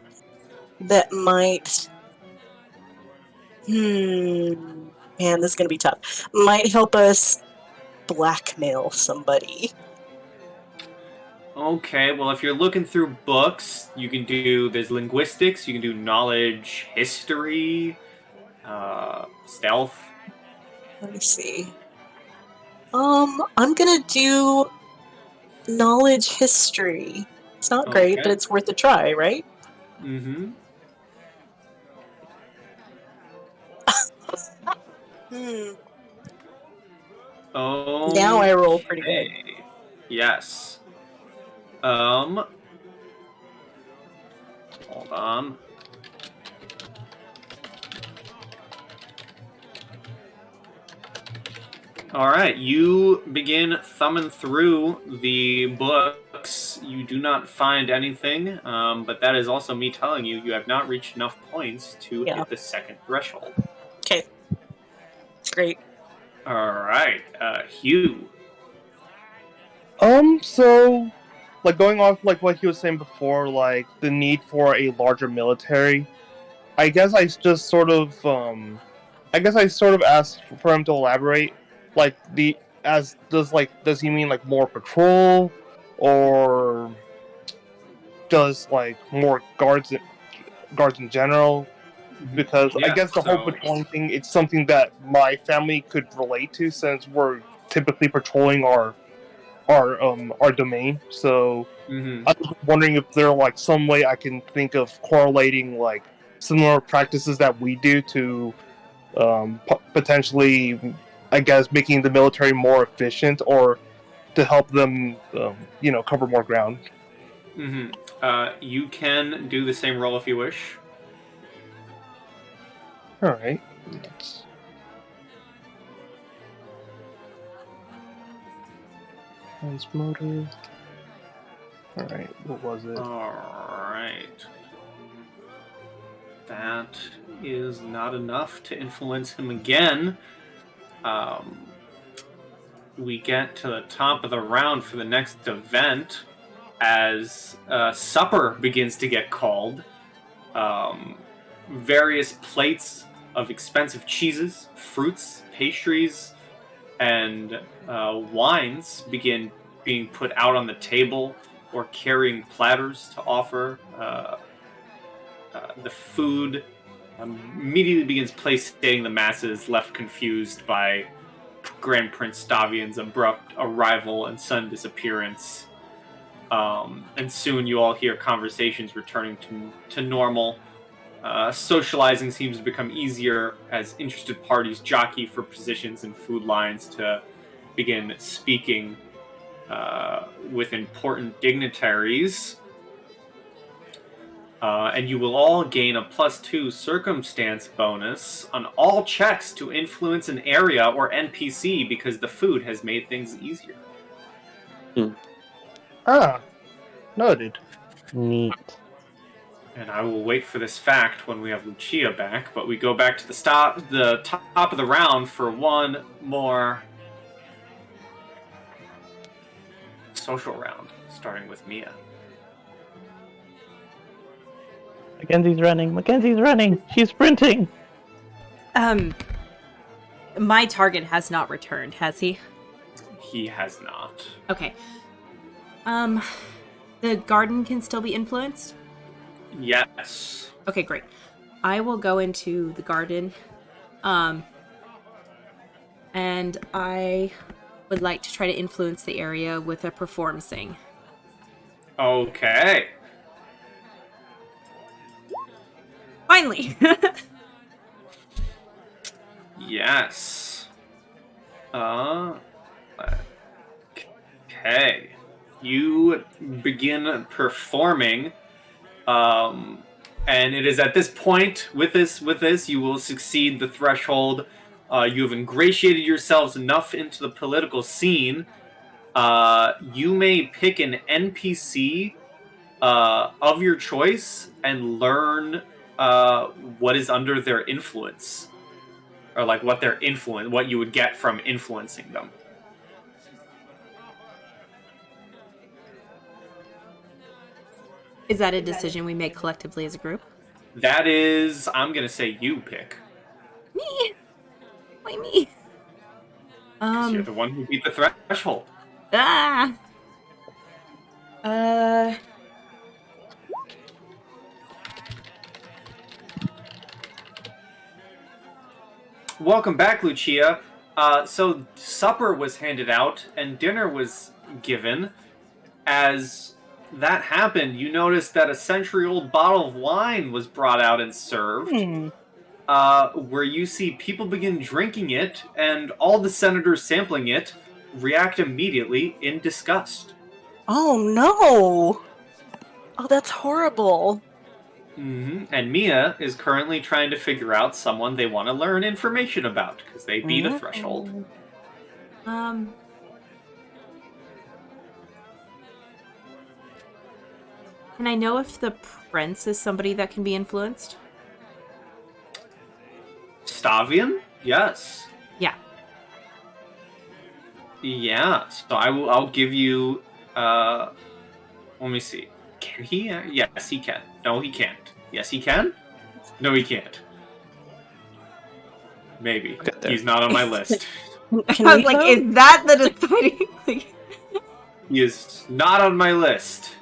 that might... Man, this is going to be tough. Might help us blackmail somebody. Okay, well, if you're looking through books, you can do, there's linguistics, you can do knowledge, history, stealth. Let me see. I'm gonna do knowledge history. It's not great, but Okay. it's worth a try, right? Mm-hmm. Hmm. Oh. Now I roll pretty good. Yes. Hold on. All right, you begin thumbing through the books. You do not find anything, but that is also me telling you you have not reached enough points to Yeah. hit the second threshold. Okay. Great. All right, Hugh. So, like going off like what he was saying before, like the need for a larger military. I guess I just sort of asked for him to elaborate. Like does he mean like more patrol, or just like more guards in general? Because I Yeah, guess the whole so patrolling thing, it's something that my family could relate to since we're typically patrolling our domain. So mhm. I was wondering if there like some way I can think of correlating like similar practices that we do to potentially, I guess, making the military more efficient or to help them, cover more ground. You can do the same roll if you wish. All right. Transmotive. All right. What was it? All right. That is not enough to influence him again. We get to the top of the round for the next event as supper begins to get called. Various plates of expensive cheeses, fruits, pastries, and wines begin being put out on the table or carrying platters to offer. The food immediately begins placating the masses left confused by Grand Prince Stavian's abrupt arrival and sudden disappearance. And soon you all hear conversations returning to normal. Socializing seems to become easier as interested parties jockey for positions in food lines to begin speaking with important dignitaries. And you will all gain a +2 circumstance bonus on all checks to influence an area or NPC because the food has made things easier. Ah, noted. Neat. And I will wait for this fact when we have Lucia back, but we go back to the top of the round for one more social round, starting with Mia. Mackenzie's running. Mackenzie's running. She's sprinting. My target has not returned, has he? He has not. Okay. The garden can still be influenced? Yes. Okay, great. I will go into the garden. And I would like to try to influence the area with a perform sing. Okay. Finally! Yes. Okay. You begin performing, and it is at this point, with this, you will succeed the threshold. You have ingratiated yourselves enough into the political scene. You may pick an NPC of your choice and learn what is under their influence, or like what you would get from influencing them. Is that a decision we make collectively as a group? That is, I'm gonna say you pick. Me? Why me? Because you're the one who beat the threshold. Ah. Welcome back, Lucia. So supper was handed out and dinner was given. As that happened, you noticed that a century-old bottle of wine was brought out and served. Where you see people begin drinking it, and all the senators sampling it react immediately in disgust. Oh no! Oh, that's horrible. And Mia is currently trying to figure out someone they want to learn information about, because they beat a threshold. Can I know if the prince is somebody that can be influenced? Stavian? Yes. Yeah. Yeah. So I'll give you. Let me see. Can he? Yes, he can. No, he can't. Yes, he can. No, he can't. Maybe. He's not on my list. I was like, is that the deciding? He is not on my list.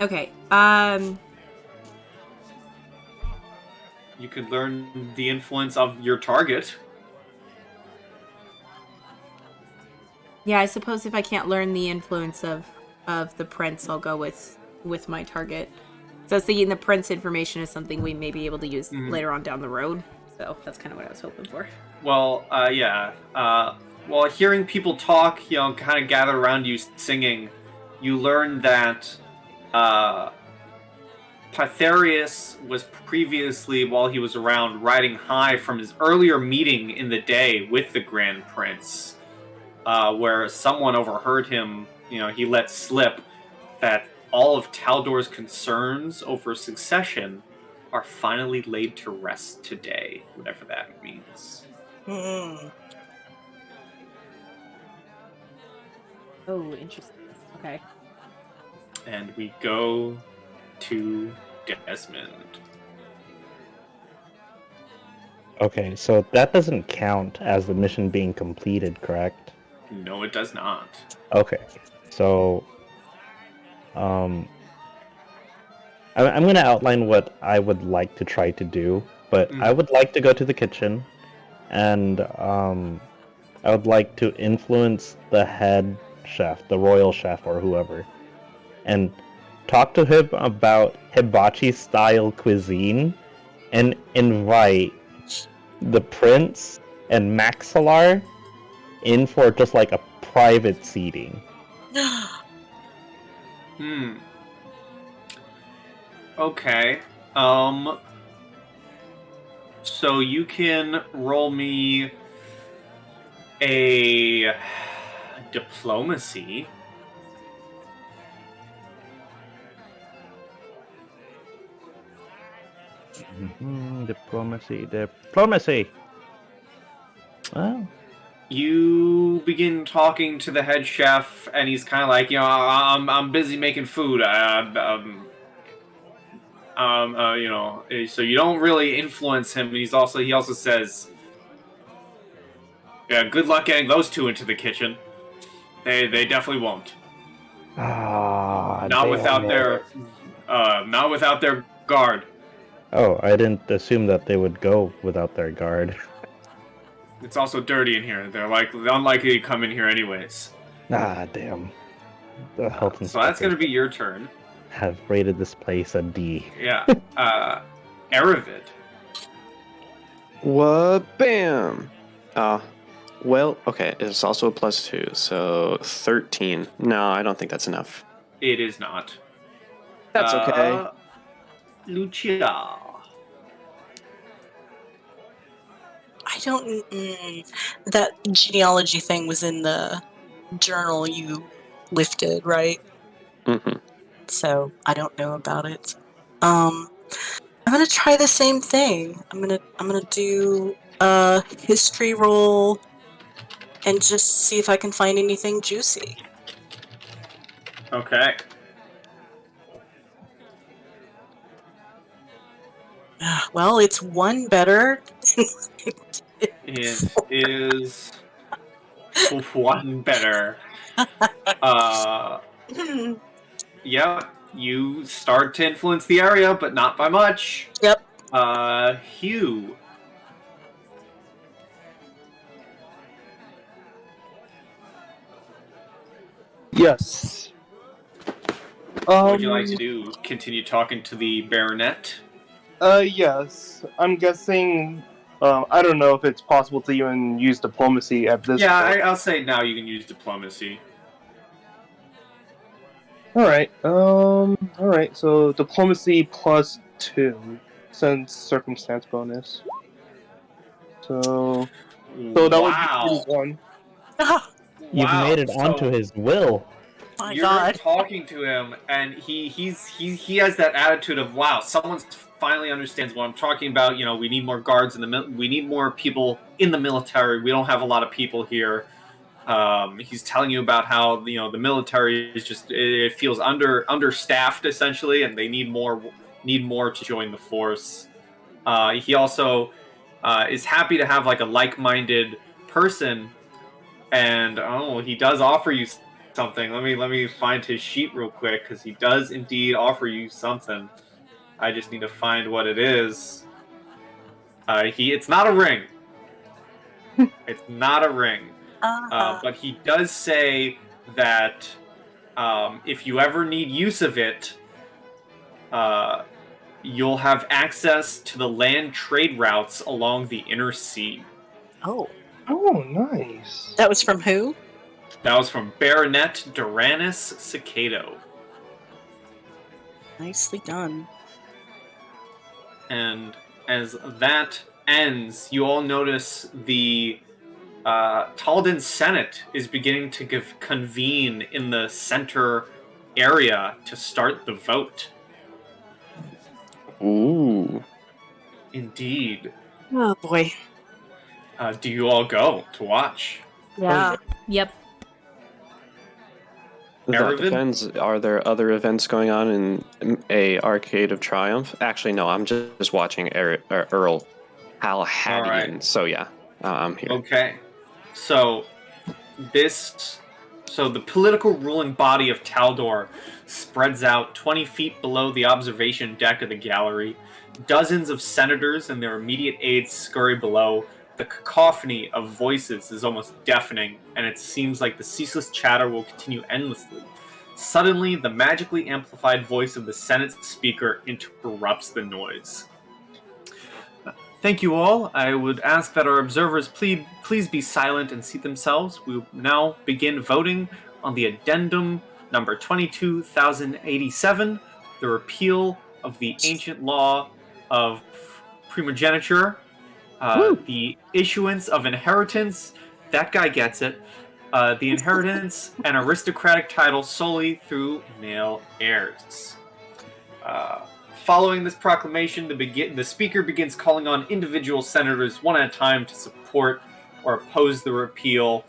Okay. You could learn the influence of your target. Yeah, I suppose if I can't learn the influence of the prince, I'll go with my target. So I was thinking the prince information is something we may be able to use later on down the road. So that's kind of what I was hoping for. Well, yeah. While hearing people talk, kind of gather around you singing, you learn that Pytharius was previously, while he was around, riding high from his earlier meeting in the day with the Grand Prince, where someone overheard him, he let slip that all of Taldor's concerns over succession are finally laid to rest today, whatever that means. Oh, interesting. Okay. And we go to Desmond. Okay, so that doesn't count as the mission being completed, correct? No, it does not. Okay, so I'm going to outline what I would like to try to do, but I would like to go to the kitchen, and I would like to influence the head chef, the royal chef, or whoever, and talk to him about hibachi-style cuisine, and invite the prince and Maxilar in for just like a private seating. Okay. So you can roll me a diplomacy. Diplomacy. Oh. You begin talking to the head chef, and he's kind of like, I'm busy making food. So you don't really influence him. And he also says, yeah, good luck getting those two into the kitchen. They definitely won't. Not without their guard. Oh, I didn't assume that they would go without their guard. It's also dirty in here. They're unlikely to come in here anyways. Ah, damn. The health so that's going to be your turn. Have rated this place a D. Yeah. Aravid. What? Bam! Well, okay, it's also a +2, so 13. No, I don't think that's enough. It is not. That's okay. Lucia. I don't. That genealogy thing was in the journal you lifted, right? Mm-hmm. So I don't know about it. I'm gonna try the same thing. I'm gonna do a history roll and just see if I can find anything juicy. Okay. Well, it's one better. It is one better. Yep, you start to influence the area, but not by much. Yep. Hugh. Yes. What would you like to do? Continue talking to the baronet? Yes. I'm guessing. I don't know if it's possible to even use diplomacy at this point. I'll say now you can use diplomacy. Alright, alright, so diplomacy +2, since circumstance bonus. So that Wow. would be 1. You've Wow. made it onto his will. My You're God. talking to him, and he has that attitude of, wow, someone finally understands what I'm talking about. You know, we need more guards in the we need more people in the military. We don't have a lot of people here. He's telling you about how the military is just, it feels understaffed essentially, and they need more to join the force. He also is happy to have like a like-minded person, and he does offer you something. Let me find his sheet real quick, because he does indeed offer you something. I just need to find what it is. It's not a ring. It's not a ring. But he does say that if you ever need use of it, you'll have access to the land trade routes along the inner sea. Oh, Nice. that was from who? That was from Baronet Duranus Cicado. Nicely done. And as that ends, you all notice the Talden Senate is beginning to convene in the center area to start the vote. Ooh. Indeed. Oh boy. Do you all go to watch? Yeah. Yep. That Aravid? depends. Are there other events going on in a Arcade of Triumph? Actually, no. I'm just watching Earl Halhadian. Alright. So yeah, I'm here. Okay. So the political ruling body of Taldor spreads out 20 feet below the observation deck of the gallery. Dozens of senators and their immediate aides scurry below. The cacophony of voices is almost deafening, and it seems like the ceaseless chatter will continue endlessly. Suddenly, the magically amplified voice of the Senate speaker interrupts the noise. Thank you all. I would ask that our observers please be silent and seat themselves. We will now begin voting on the addendum number 22,087, the repeal of the ancient law of primogeniture, the issuance of inheritance. That guy gets it. The inheritance and aristocratic title solely through male heirs. Following this proclamation, the speaker begins calling on individual senators one at a time to support or oppose the repeal.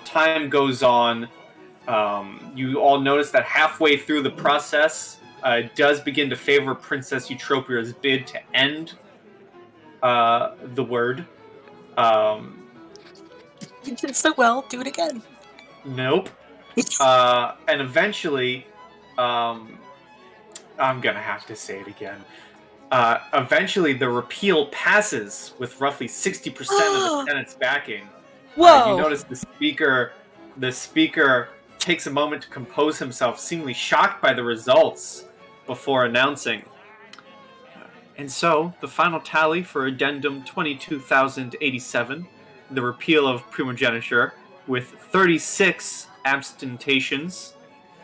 Time goes on. You all notice that halfway through the process, it does begin to favor Princess Eutropia's bid to end the word. You did so well. Do it again. Nope. And eventually, I'm gonna have to say it again. Eventually, the repeal passes with roughly 60% of the Senate's backing. Whoa! You notice the speaker takes a moment to compose himself, seemingly shocked by the results, before announcing. And so, the final tally for Addendum 22,087, the repeal of primogeniture, with 36 abstentions.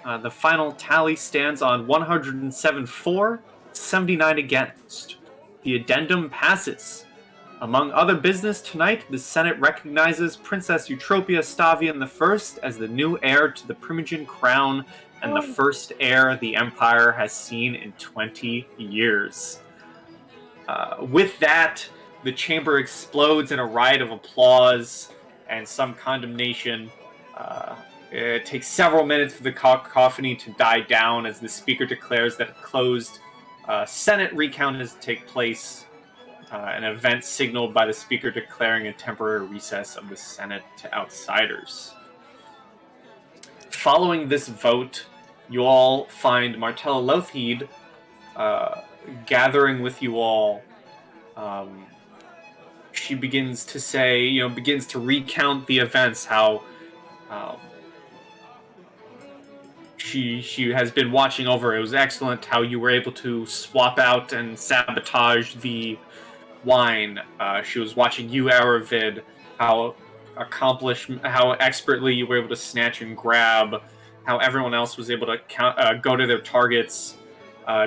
The final tally stands on 107 for, 79 against. The addendum passes. Among other business tonight, the Senate recognizes Princess Eutropia Stavian I as the new heir to the Primogen crown and the first heir the Empire has seen in 20 years. With that, the chamber explodes in a riot of applause and some condemnation. It takes several minutes for the cacophony to die down as the speaker declares that it closed Senate recount is to take place, an event signaled by the speaker declaring a temporary recess of the Senate to outsiders. Following this vote, you all find Martella Lothheed gathering with you all. She begins to say, begins to recount the events, how she has been watching over. It was excellent how you were able to swap out and sabotage the wine. She was watching you, Aravid, how expertly you were able to snatch and grab, how everyone else was able to go to their targets.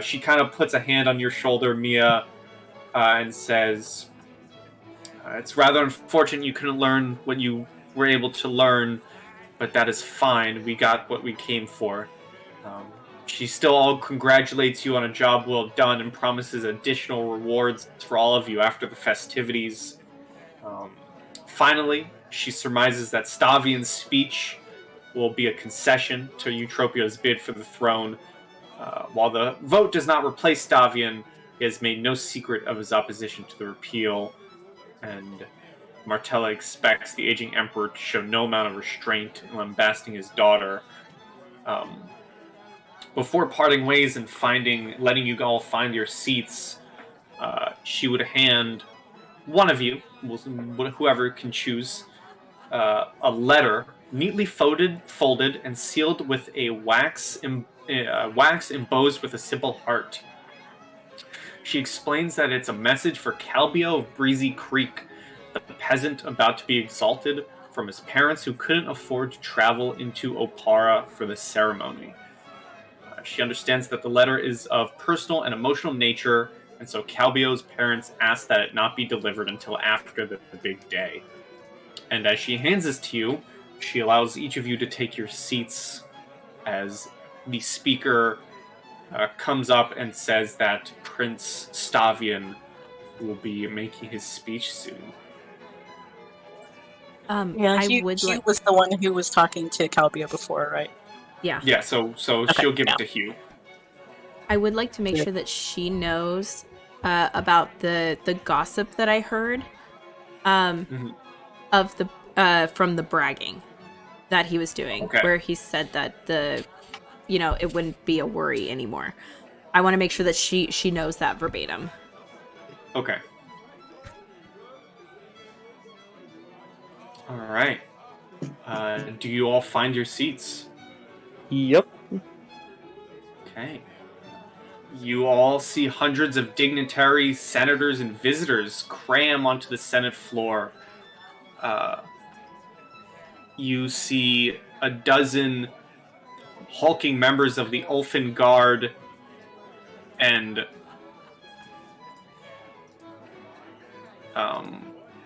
She kind of puts a hand on your shoulder, Mia, and says, it's rather unfortunate you couldn't learn what you were able to learn, but that is fine. We got what we came for. She still all congratulates you on a job well done and promises additional rewards for all of you after the festivities. Finally, she surmises that Stavian's speech will be a concession to Eutropia's bid for the throne. While the vote does not replace Stavian, he has made no secret of his opposition to the repeal, and Martella expects the aging emperor to show no amount of restraint in lambasting his daughter. Before parting ways and letting you all find your seats, she would hand one of you, whoever can choose, a letter neatly folded and sealed with a wax embossed with a simple heart. She explains that it's a message for Calbio of Breezy Creek, the peasant about to be exalted from his parents who couldn't afford to travel into Opara for the ceremony. She understands that the letter is of personal and emotional nature, and so Calbio's parents ask that it not be delivered until after the big day. And as she hands this to you, she allows each of you to take your seats as the speaker comes up and says that Prince Stavian will be making his speech soon. Hugh was the one who was talking to Calbio before, right? Yeah. Yeah, so she'll give it to Hugh. I would like to make sure that she knows about the gossip that I heard of the from the bragging that he was doing, where he said that it wouldn't be a worry anymore. I want to make sure that she knows that verbatim. Okay. All right. Do you all find your seats? Yep. Okay. You all see hundreds of dignitaries, senators, and visitors cram onto the Senate floor. You see a dozen hulking members of the Ulfin Guard and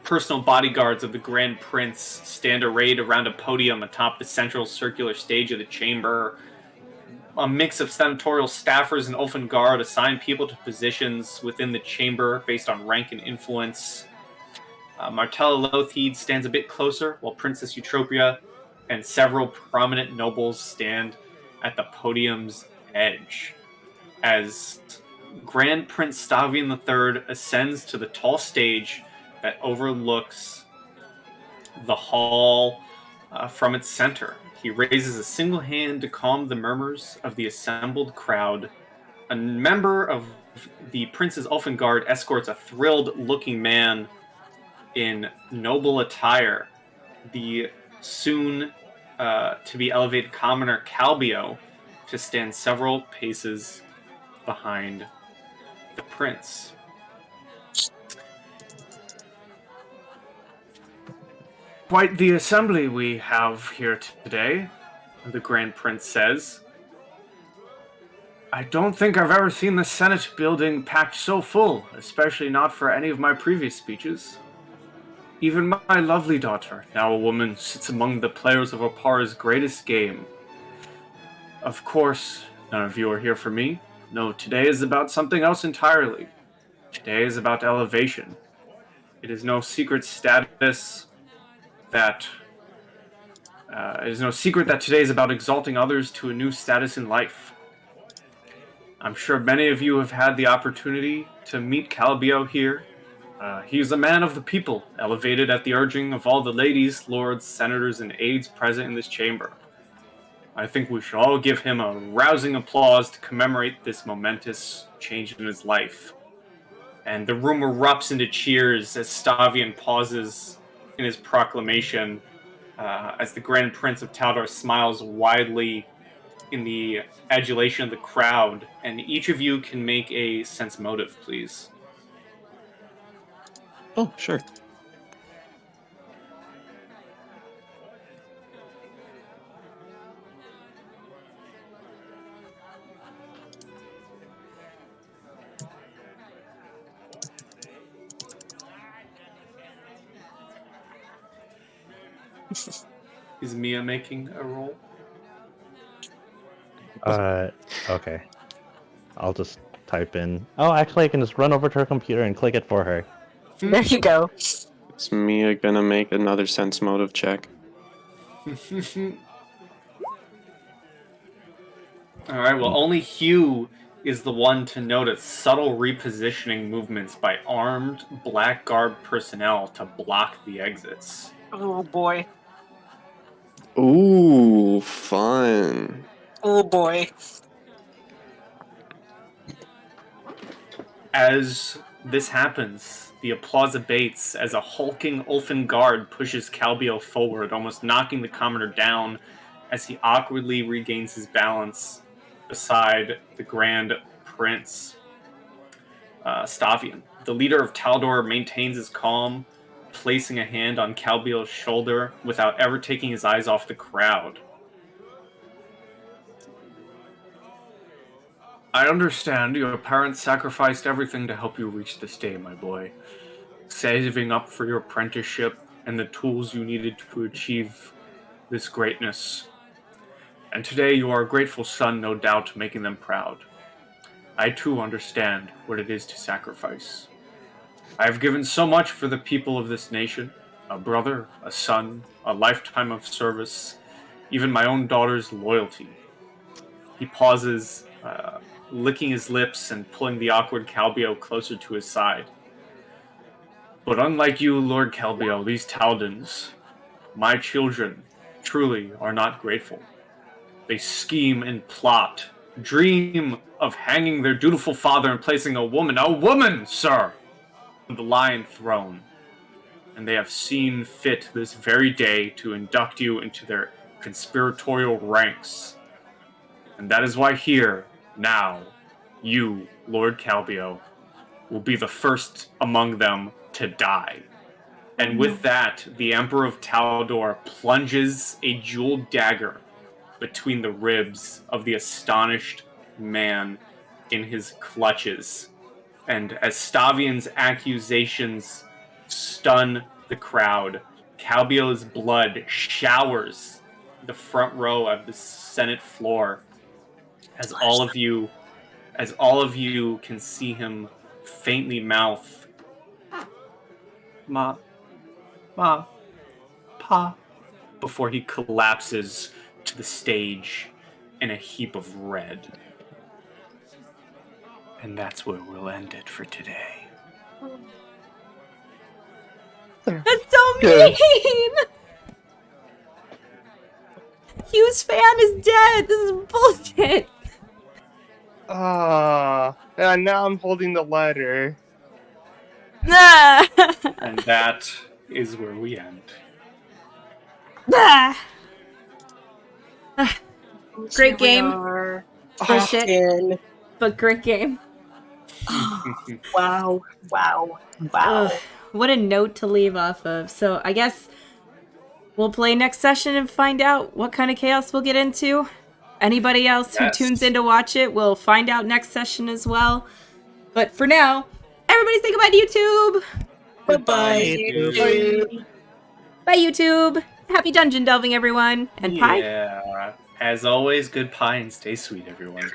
personal bodyguards of the Grand Prince stand arrayed around a podium atop the central circular stage of the chamber. A mix of senatorial staffers and Ulfin Guard assign people to positions within the chamber based on rank and influence. Martella Lothheed stands a bit closer, while Princess Eutropia and several prominent nobles stand at the podium's edge. As Grand Prince Stavian III ascends to the tall stage that overlooks the hall from its center, he raises a single hand to calm the murmurs of the assembled crowd. A member of the Prince's Ulfin Guard escorts a thrilled-looking man in noble attire, the soon-to-be elevated commoner Calbio, to stand several paces behind the prince. Quite the assembly we have here today, the Grand Prince says. I don't think I've ever seen the Senate building packed so full, especially not for any of my previous speeches. Even my lovely daughter, now a woman, sits among the players of Opara's greatest game. Of course, none of you are here for me. No, today is about something else entirely. Today is about elevation. It is no secret that today is about exalting others to a new status in life. I'm sure many of you have had the opportunity to meet Calbio here. He is a man of the people, elevated at the urging of all the ladies, lords, senators, and aides present in this chamber. I think we should all give him a rousing applause to commemorate this momentous change in his life. And the room erupts into cheers as Stavian pauses in his proclamation, as the Grand Prince of Taldor smiles widely in the adulation of the crowd. And each of you can make a sense motive, please. Oh, sure. Is Mia making a roll? Okay. I'll just type in. Oh, actually, I can just run over to her computer and click it for her. There you go. Is Mia gonna make another sense motive check? Alright, well, only Hugh is the one to notice subtle repositioning movements by armed, black-garbed personnel to block the exits. Oh boy. Ooh, fun. Oh boy. As this happens, the applause abates as a hulking Ulfin guard pushes Calbio forward, almost knocking the commoner down as he awkwardly regains his balance beside the Grand Prince, Stavian. The leader of Taldor maintains his calm, placing a hand on Calbio's shoulder without ever taking his eyes off the crowd. I understand your parents sacrificed everything to help you reach this day, my boy. Saving up for your apprenticeship and the tools you needed to achieve this greatness. And today you are a grateful son, no doubt, making them proud. I too understand what it is to sacrifice. I have given so much for the people of this nation. A brother, a son, a lifetime of service, even my own daughter's loyalty. He pauses, licking his lips and pulling the awkward Calbio closer to his side. But unlike you, Lord Calbio, these Taldans, my children, truly are not grateful. They scheme and plot, dream of hanging their dutiful father and placing a woman, sir, on the Lion Throne. And they have seen fit this very day to induct you into their conspiratorial ranks. And that is why here, now, you, Lord Calbio, will be the first among them to die. And with that, the Emperor of Taldor plunges a jeweled dagger between the ribs of the astonished man in his clutches. And as Stavian's accusations stun the crowd, Calbio's blood showers the front row of the Senate floor as all of you can see him faintly mouth, Ma, Pa, before he collapses to the stage in a heap of red. And that's where we'll end it for today. That's so mean! Hugh's fan is dead! This is bullshit! And now I'm holding the letter. And that is where we end. Great game. Bullshit. Bullshit. But great game. Wow. Ugh, what a note to leave off of. So I guess we'll play next session and find out what kind of chaos we'll get into. Anybody else who tunes in to watch it will find out next session as well. But for now, everybody say goodbye to YouTube. Bye-bye. YouTube. Bye, YouTube. Happy dungeon delving, everyone. And pie. Yeah. As always, good pie and stay sweet, everyone.